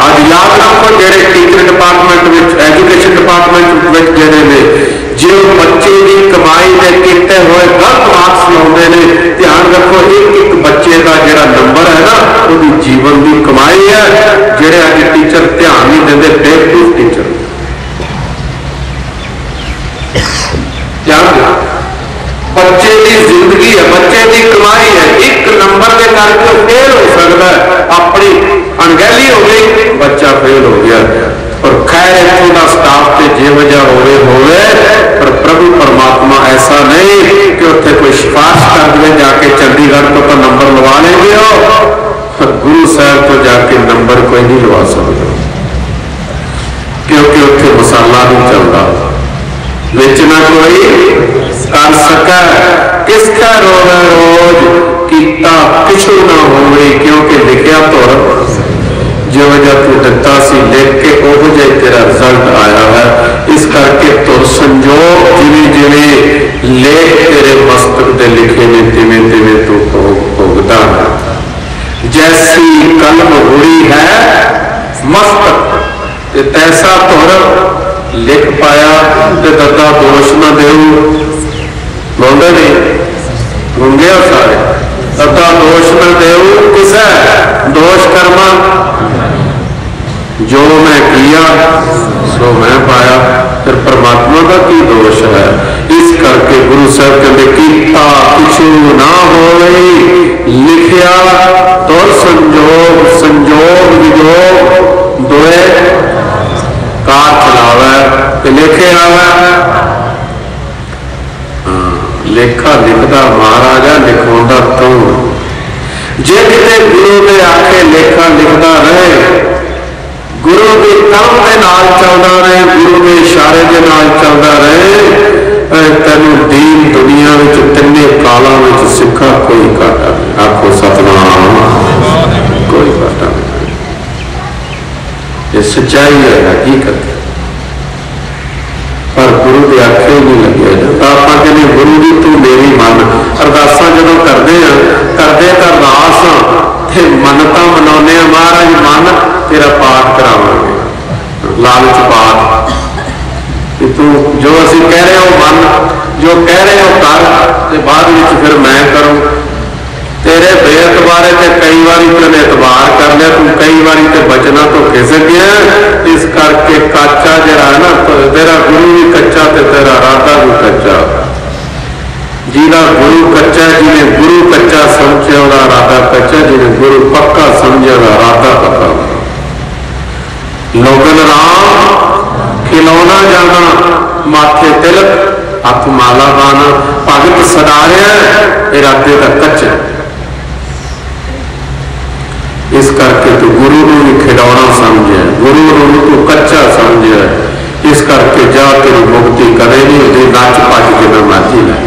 S1: आज याद रखो जेडे टीचर डिपार्टमेंट एजुकेशन डिपार्टमेंट जेडे ने जो बच्चे की कमाई के किते हुए गलत मार्क्स लाते हैं ध्यान रखो एक एक बच्चे का जो नंबर है ना वो जीवन की कमाई है। जेडे अज टीचर ध्यान नहीं देते बेवकूफ टीचर बच्चे की जिंदगी है बच्चे की कमाई है एक नंबर के करके फेल हो सकता है अपनी अनगहली हो गई बच्चा फेल हो गया और खैर इतों का स्टाफ से जे वजह होवे पर प्रभु परमात्मा ऐसा नहीं कि उत्थे कोई सिफारिश कर दे जाके चंडीगढ़ तो नंबर लवा लेंगे हो गुरु साहब तो जाके नंबर कोई नहीं लवा सकते क्योंकि उत्थे मसाला नहीं चलता बेचना कोई कर सका किसका रोना रोज कीता पिछू ना होवे क्योंकि लिखिया तुर जो वजह तू सी लिख के ओहो जिहा तेरा रिजल्ट आया है। इस करके तुर संजोग जिवें जिवें लेख तेरे मस्तक दे लिखे ने तिवें तिवें तू भोगदा है। जैसी कलम हुई है मस्तक तैसा तुर लिख पाया ते दत्ता दोष न देऊ। बोलते नहीं गूंगे हो सारे। दत्ता दोष न देऊ किसे दोष कर्मा जो मैं किया सो मैं पाया। फिर परमात्मा का की दोष है। इस करके गुरु साहब कहते कीता किछु ना होवे लिखिया तुर संजोग संजोग विजोग दोए कार चलावे ते लेखे आवे। लेखा लिखदा महाराजा लिखवांदा तू। जे किते गुरु दे आखे लेखा लिखदा रहे गुरु की कलम के नाल चलदा रहे गुरु के इशारे के नाल चलदा रहे तेनू दीन दुनिया विच तिन्ने कालां विच सिखा कोई घाटा नहीं। आखो सतनाम कोई घाटा नहीं। ये सच्चाई है हकीकत है। पर गुरु के आखे नहीं लगे जाता। आप कहते गुरु जी तू मेरी मन अरदासां जदों करदे करदे तां अरदास ते मन्नतां मनाउने महाराज मन तेरा पाठ करावांगे लालच पाठ कि तू जो असीं कह रहे हो मन जो कह रहे हो कर ते बाद विच फिर मैं करूं। तेरे बेअतबारे ते कई बारी तैने एतबार कर लिया तू कई बारी ते बचना तो खिसक गया। इस करके कच्चा जिहड़ा है ना तेरा गुरु भी कच्चा ते तेरा राधा भी कच्चा। जिहदा गुरु कच्चा जिन्हें गुरु कच्चा समझे उहदा राधा कच्चा। जिन्हें गुरु पक्का समझे उहदा राधा पक्का। लोगन राम खिलौना जाना माथे तिलक हथ माला पाना भगत सदारिया इरादे का कच्चा। इस करके तू गुरु को भी खिलौना समझे गुरु को तू कच्चा समझे। इस करके जा तेरी मुक्ति कदे नहीं होती। नच भज के ना मर्जी लै।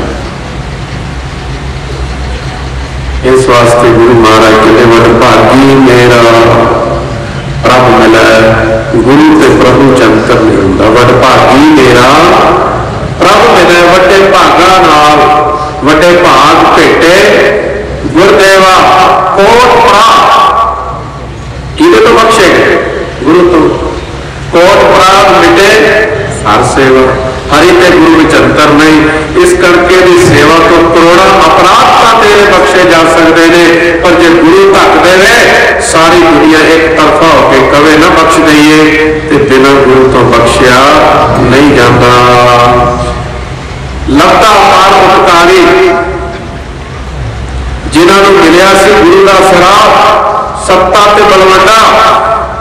S1: इस वास्ते गुरु महाराज कहते वडभागी मेरा प्रभ मिला। गुरु ते प्रभु चंकर नहीं होंदा। वडभागी मेरा प्रभ मिला। वड्डे भागा नाल वड्डे भाग भेटे गुरदेवा कोट प्राप्त किदे तो बख्शे गुरु तो कोट प्राप्त मिटे हर सेवा। हरि ते गुरु विच अंतर नहीं। इस करके दी सेवा तो करोड़ा अपराध का तेरे बख्शे जा सकते हैं। पर जे गुरु धक देवे सारी दुनिया एक तरफा होके कवे ना बख्श दईए ते बिना गुरु तो बख्शिया नहीं जाता। लब्धा पार उपकारी जिन्होंने मिलिया सी गुरु का शराब सत्ता ते बलवंडा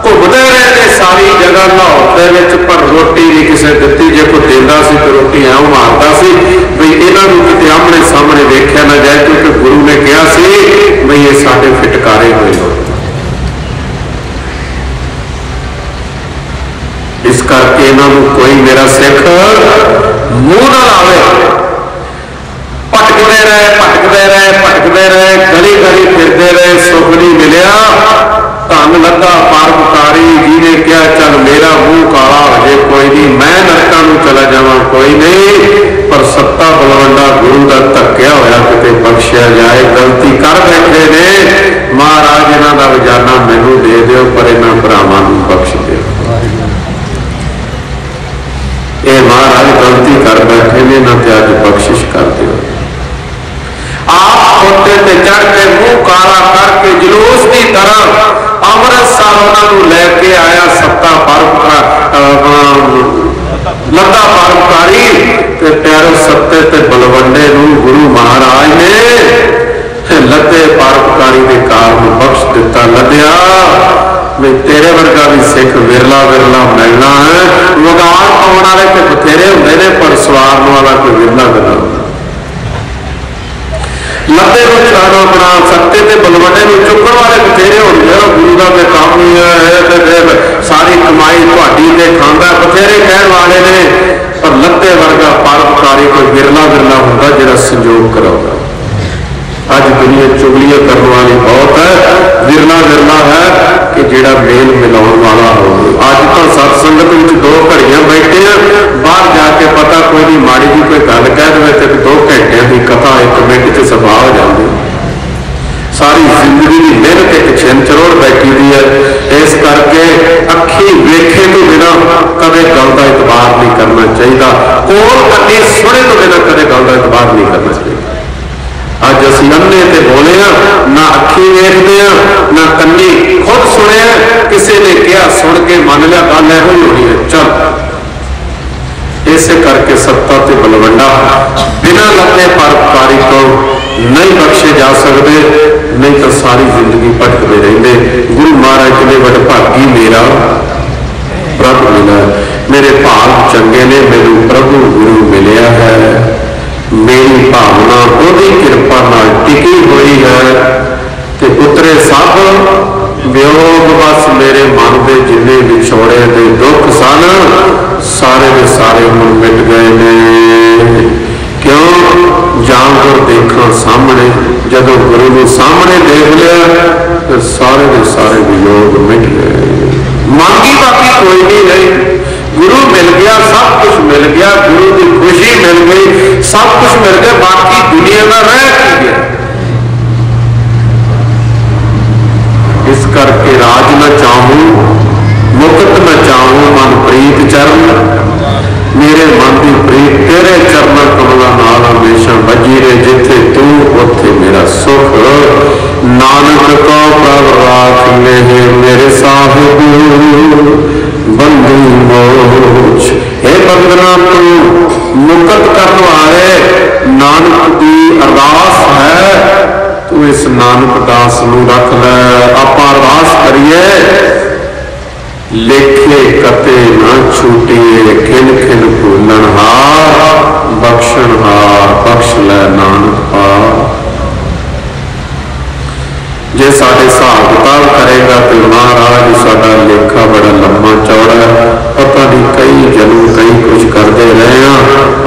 S1: घूमते रहे ने सारी जगह लाहौर पर रोटी नहीं किसी दी। जे कोई देंदा सी तो रोटी ऐ मारता सी बई इन्हों किते आमने सामने देखा ना जाए क्योंकि गुरु ने कहा सी बई ये साडे फिटकारे हुए लोग। इस करके इन्हों कोई मेरा सिख मुंह ना लावे। भटकते रहे गली गली फिरते रहे सुख नहीं मिलिया। धन लद्दा परोपकारी जिन्हें क्या चल मेरा मुंह काला हो जाए कोई नहीं मैं नरकां नूं चला जावां कोई नहीं। पर सत्ता बलवंडा गुरु का धक्या होया किते बख्शिया जाए। गलती कर बैठे ने महाराज इन्हां दा खजाना मैनूं दे दिओ पर इन्हां भरावां नूं बख्श दिओ। ये महाराज गलती कर बैठे ने इन्हां ते अज बख्शिश कर दिओ। आप खोटे ते चढ़ के मुंह काला करके जुलूस की तरह अमृतसर उन्होंने लैके आया सत्ता लद्दा परोपकारी ते प्यारे सत्ते ते बलवंडे नूं गुरु महाराज ने लद्दे परोपकारी के कारण बख्श दिता। लद्या भी तेरे वर्गा भी सिख विरला विरला मिलना है। वगाड़ पाने वाले तो बथेरे होंगे ने पर सवारन वाला कोई विरला विरला लद्दे बना सत्ते ते बलवंडे चुकन वाले बथेरे होंगे। गुरु का काम है सारी कमाई तुहाडी ते खांदा बथेरे कहण वाले ने पर लद्दे वर्गा परोपकारी कोई विरला विरला होंदा जिहड़ा संजोग कराउंदा। अज दुनिया चुगलियां करने वाली बहुत है। विरला विरला है कि जिहड़ा मेल मिलाउण वाला होवे। संगत में 2 घड़ियां बैठे हैं, बाहर जाके पता कोई नहीं, माड़ी जी कोई गल कह दे तो 2 घंटे की कथा 1 मिनट च सभा हो जाती। सारी जिंदगी की मेहनत एक छिन चरोड़ बैठी हुई है। इस करके अखी वेखे तो बिना कदे गल का इतबार नहीं करना चाहिए, कोल कन्नी सुने तो बिना कदे गल का इतबार नहीं करना चाहिए। अज असीं अन्ने ते बोले ना अखी वेखते हैं ना कन्नी खुद सुने, किसी ने कहा सुन के मन लिया गल यहो ही होनी है चल। इस करके सत्ता ते बलवंडा बिना लगे परोपकारी तो नहीं बख्शे जा सकते, नहीं तो सारी जिंदगी भटकते रहते। गुरु महाराज कहते वडभागी मेरा प्रभु मिला, मेरे भाग चंगे ने, मैनू प्रभु गुरु मिलिया है। मेरी भावना ओदी किरपा नाल टिकी हुई है ते उतरे सब वियोग बस मेरे मन के जिन्ने विछोड़े दे दुख सन सारे के सारे हुण मिट गए ने। क्यों जानवर देखा सामने, जदों गुरु को सामने देख लिया तो सारे के सारे वियोग मिट गए। मांगी बाकी कोई नहीं रही, गुरु मिल गया, सब कुछ मिल गया, गुरु की खुशी मिल गई, सब कुछ मिल गया, बाकी दुनिया का रह की गया। इस करके राज न चाहूं मुक्त न चाहूं मन प्रीत चरण, मेरे मन की प्रीत तेरे चरण कमलों नाल हमेशा बजी रहे। जिथे तू उथे मेरा सुख, नानक को प्रभ राख ले मेरे साहिब बंदी मोच। हे बंदना तू मुकत करने वाले, नानक की अरदास है तू इस नानक दास नू रख ले। आप अरदास करिए लेखे कते ना छूटिए, खिन खिन भूलनहार बख्शनहार बख्श लै नानक पार। जे साडे हिसाब किताब करेगा तो महाराज साडा लेखा बड़ा लम्मा चौड़ा है। पता नहीं कई जन्म कई कुछ करते रहे हैं,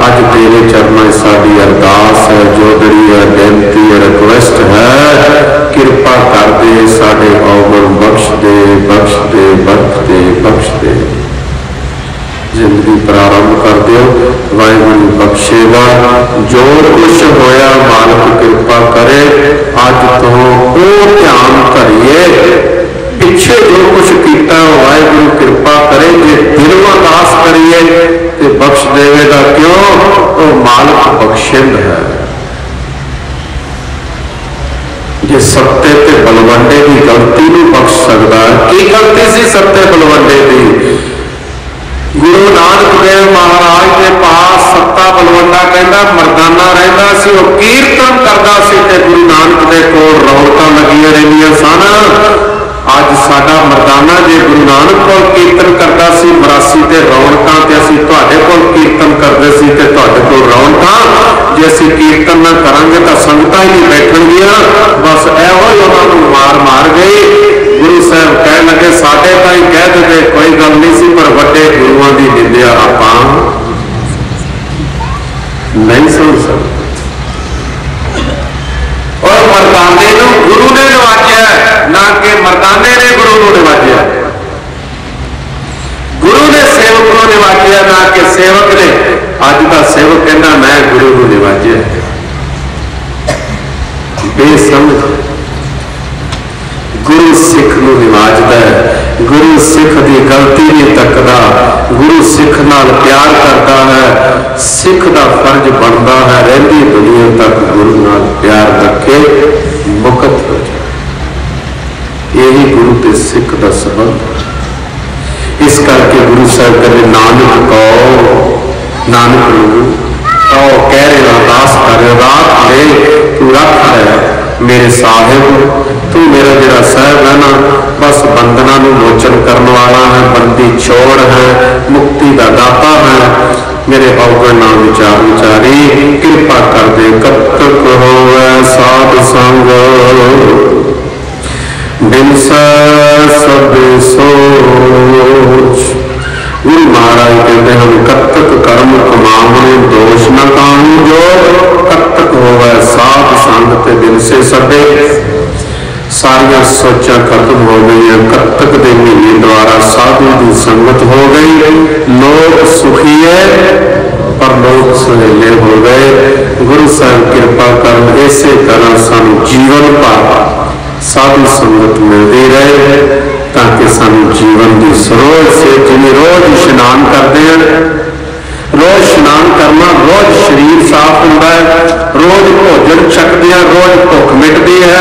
S1: अज तेरे चरणों में साडी अरदास है, जोदड़ी है, बेनती है, रिक्वेस्ट है, कृपा कर दे साडे अवगुण बख्श दे बख्श दे बख्श दे बख्श दे। जिंदगी प्रारंभ कर दो, वाहिगुरू बख्शेगा। जो कुछ होया मालिक कृपा करे, अज तो वो ध्यान करिए पिछे जो कुछ किया वाहिगुरू कृपा करे। जे दिलों अरदास करिए तो बख्श देगा, क्यों वो मालिक बख्शिंद है। जे सत्ते ते बलवंडे की गलती नूं बख्श सकता है, की गलती सी सत्ते बलवंडे की? गुरु नानक देव महाराज के पास सत्ता बलवंडा कहता मरदाना रहिंदा सी, वो कीर्तन करता सी ते गुरु नानक दे कोल रौनकां लगियां रहिंदियां सन। अज साडा मरदाना जे गुरु नानक कोल कीर्तन करता सी मरासी ते रौनकां, ते असीं तुहाडे कोल कीर्तन करदे सी ते तुहाडे कोल रौनकां। जे असीं कीर्तन ना करांगे तां संगतां ही नहीं बैठणगीਆਂ, बस इहो ही उन्हां नूं मार मार गई। गुरु साहब कह लगे साडे ताईं कह दे कोई गल नहीं सी, पर वड्डे गुरुआं दी निंदिया आपां नहीं सुन सकते। और मरदाने नूं गुरु ने नवाजिया, ना कि मरदाने ने गुरु नूं नवाजिया। गुरु ने सेवक नूं नवाजिया, ना कि सेवक ने। अज दा सेवक कहना मैं गुरु नूं नवाजिया। बेसमझ गुरु सिख नूं निवाजदा है, गुरु सिख की गलती नहीं तकदा, गुरु सिख नाल प्यार करता है। सिख का फर्ज बनता है रहिंदी दुनिया तक गुरु नाल प्यार रखे, मुकत हो जाए। यही गुरु ते सिख का संबंध। इस करके गुरु साहब कहते नानक कहो, नानक नूं कहो, कह रहे अरदास कर रात ले तू रख ले मेरे साहिब। तू मेरा जिहड़ा साहिब है ना, बस बंधना नूं मोचन करने वाला है, बंदी छोड़ है, मुक्ति का दाता है। मेरे अवगुण ना विचार विचारी, कृपा कर दे कब तक होवे साध संग बिनसै सब सोच। गुरु महाराज कहते हम कब तक कर्म कमावने दोष न काहूं जो, कब तक होवे साध संग ते दिन से सबे। सारिया सोचा खत्म हो गई, कब तक दे महीने द्वारा साधु की साधु संगत हो गई। लोग सुखी है पर लोग सवेले हो गए। गुरु साहब कृपा कर इसे तरह सानू जीवन भर साधु संगत मिलती रहे ताकि सानू जीवन की सरोज से जिन्हें रोज इशनान करते हैं, रोज स्नान करना, रोज शरीर साफ होता है, रोज भोजन छकते हैं, रोज भुख मिटती है,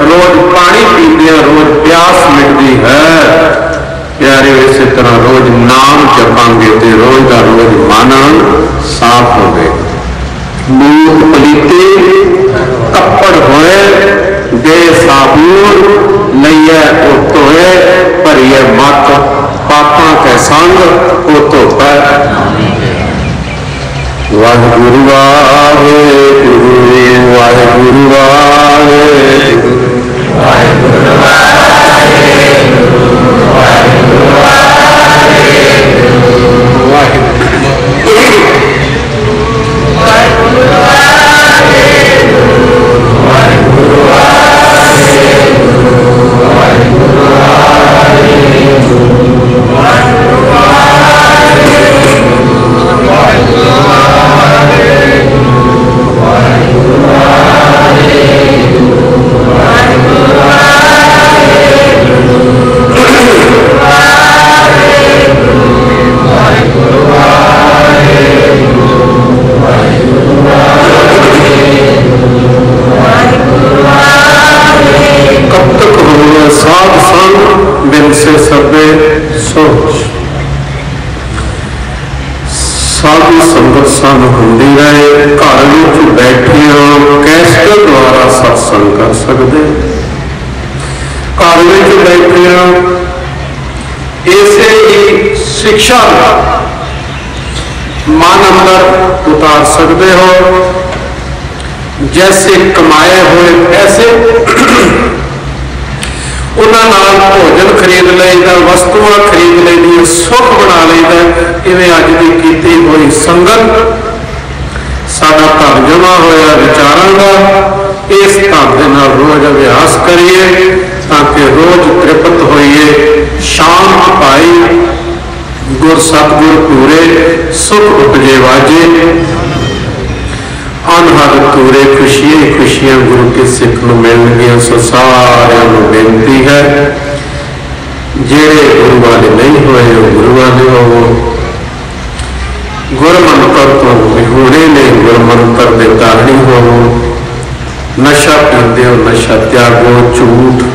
S1: रोज पानी पीते हैं, रोज प्यास मिटती है। प्यारे इस तरह रोज नाम जपांगे तो रोज का रोज मन साफ हो गए। मूत पलीते कपड़ होए दे साबून लइए धोए भरिए मत पापा के संग ओ धोप। वाहिगुरु वाहिगुरु वाहिगुरु वाहिगुरु वाहिगुरु सानू होंदी रहे। घर में बैठे कैसे द्वारा सत्संग कर सकते, घर में बैठे इसे ही शिक्षा मन अंदर उतार सकते हो। जैसे कमाए हुए पैसे उन्होंने भोजन खरीद लेदा, वस्तुआं खरीद लेदी, सुख बना लेदा। इवें अज की की हुई संगत साडा घर जमा होया विचारां दा, इस घर दे नाल रोज अभ्यास करिए ताकि रोज तृप्त होइए, शांत पाई, गुर सतगुर पूरे सुख उपजे वाजे, अनहद तूरे खुशियां खुशियां गुरु के सिख नूं मिलणगियां। सो सारिआं नूं बेनती है जेड़े गुरु वाले नहीं होए वो गुरु वाले होवो। गुर मंत्र तो विहूणे ने, गुर मंत्र दे धारणी होवो। नशा पींदे हो नशा त्यागो, झूठ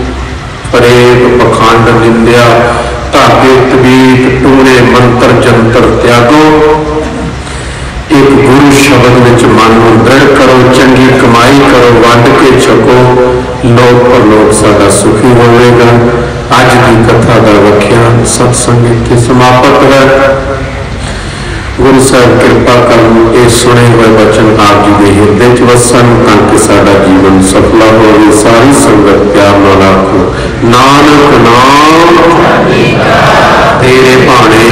S1: फरेब पखंड निंदिया धागे तबीत टूणे मंत्र जंतर त्यागो। एक गुरु शब्द विच मन नूं दृढ़ करो, चंगी कमाई करो, वंड के छको, लोक परलोक साडा सुखी होवेगा। अज की कथा का व्याख्यान सत्संग इत्थे समाप्त है। गुरु साहब कृपा कर ये सुने हुए वचन आप जी के हिरदे च वसन ताकि साडा जीवन सफल हो। सारी संगत प्यार नाल आखो नानक नाम तेरे भाणे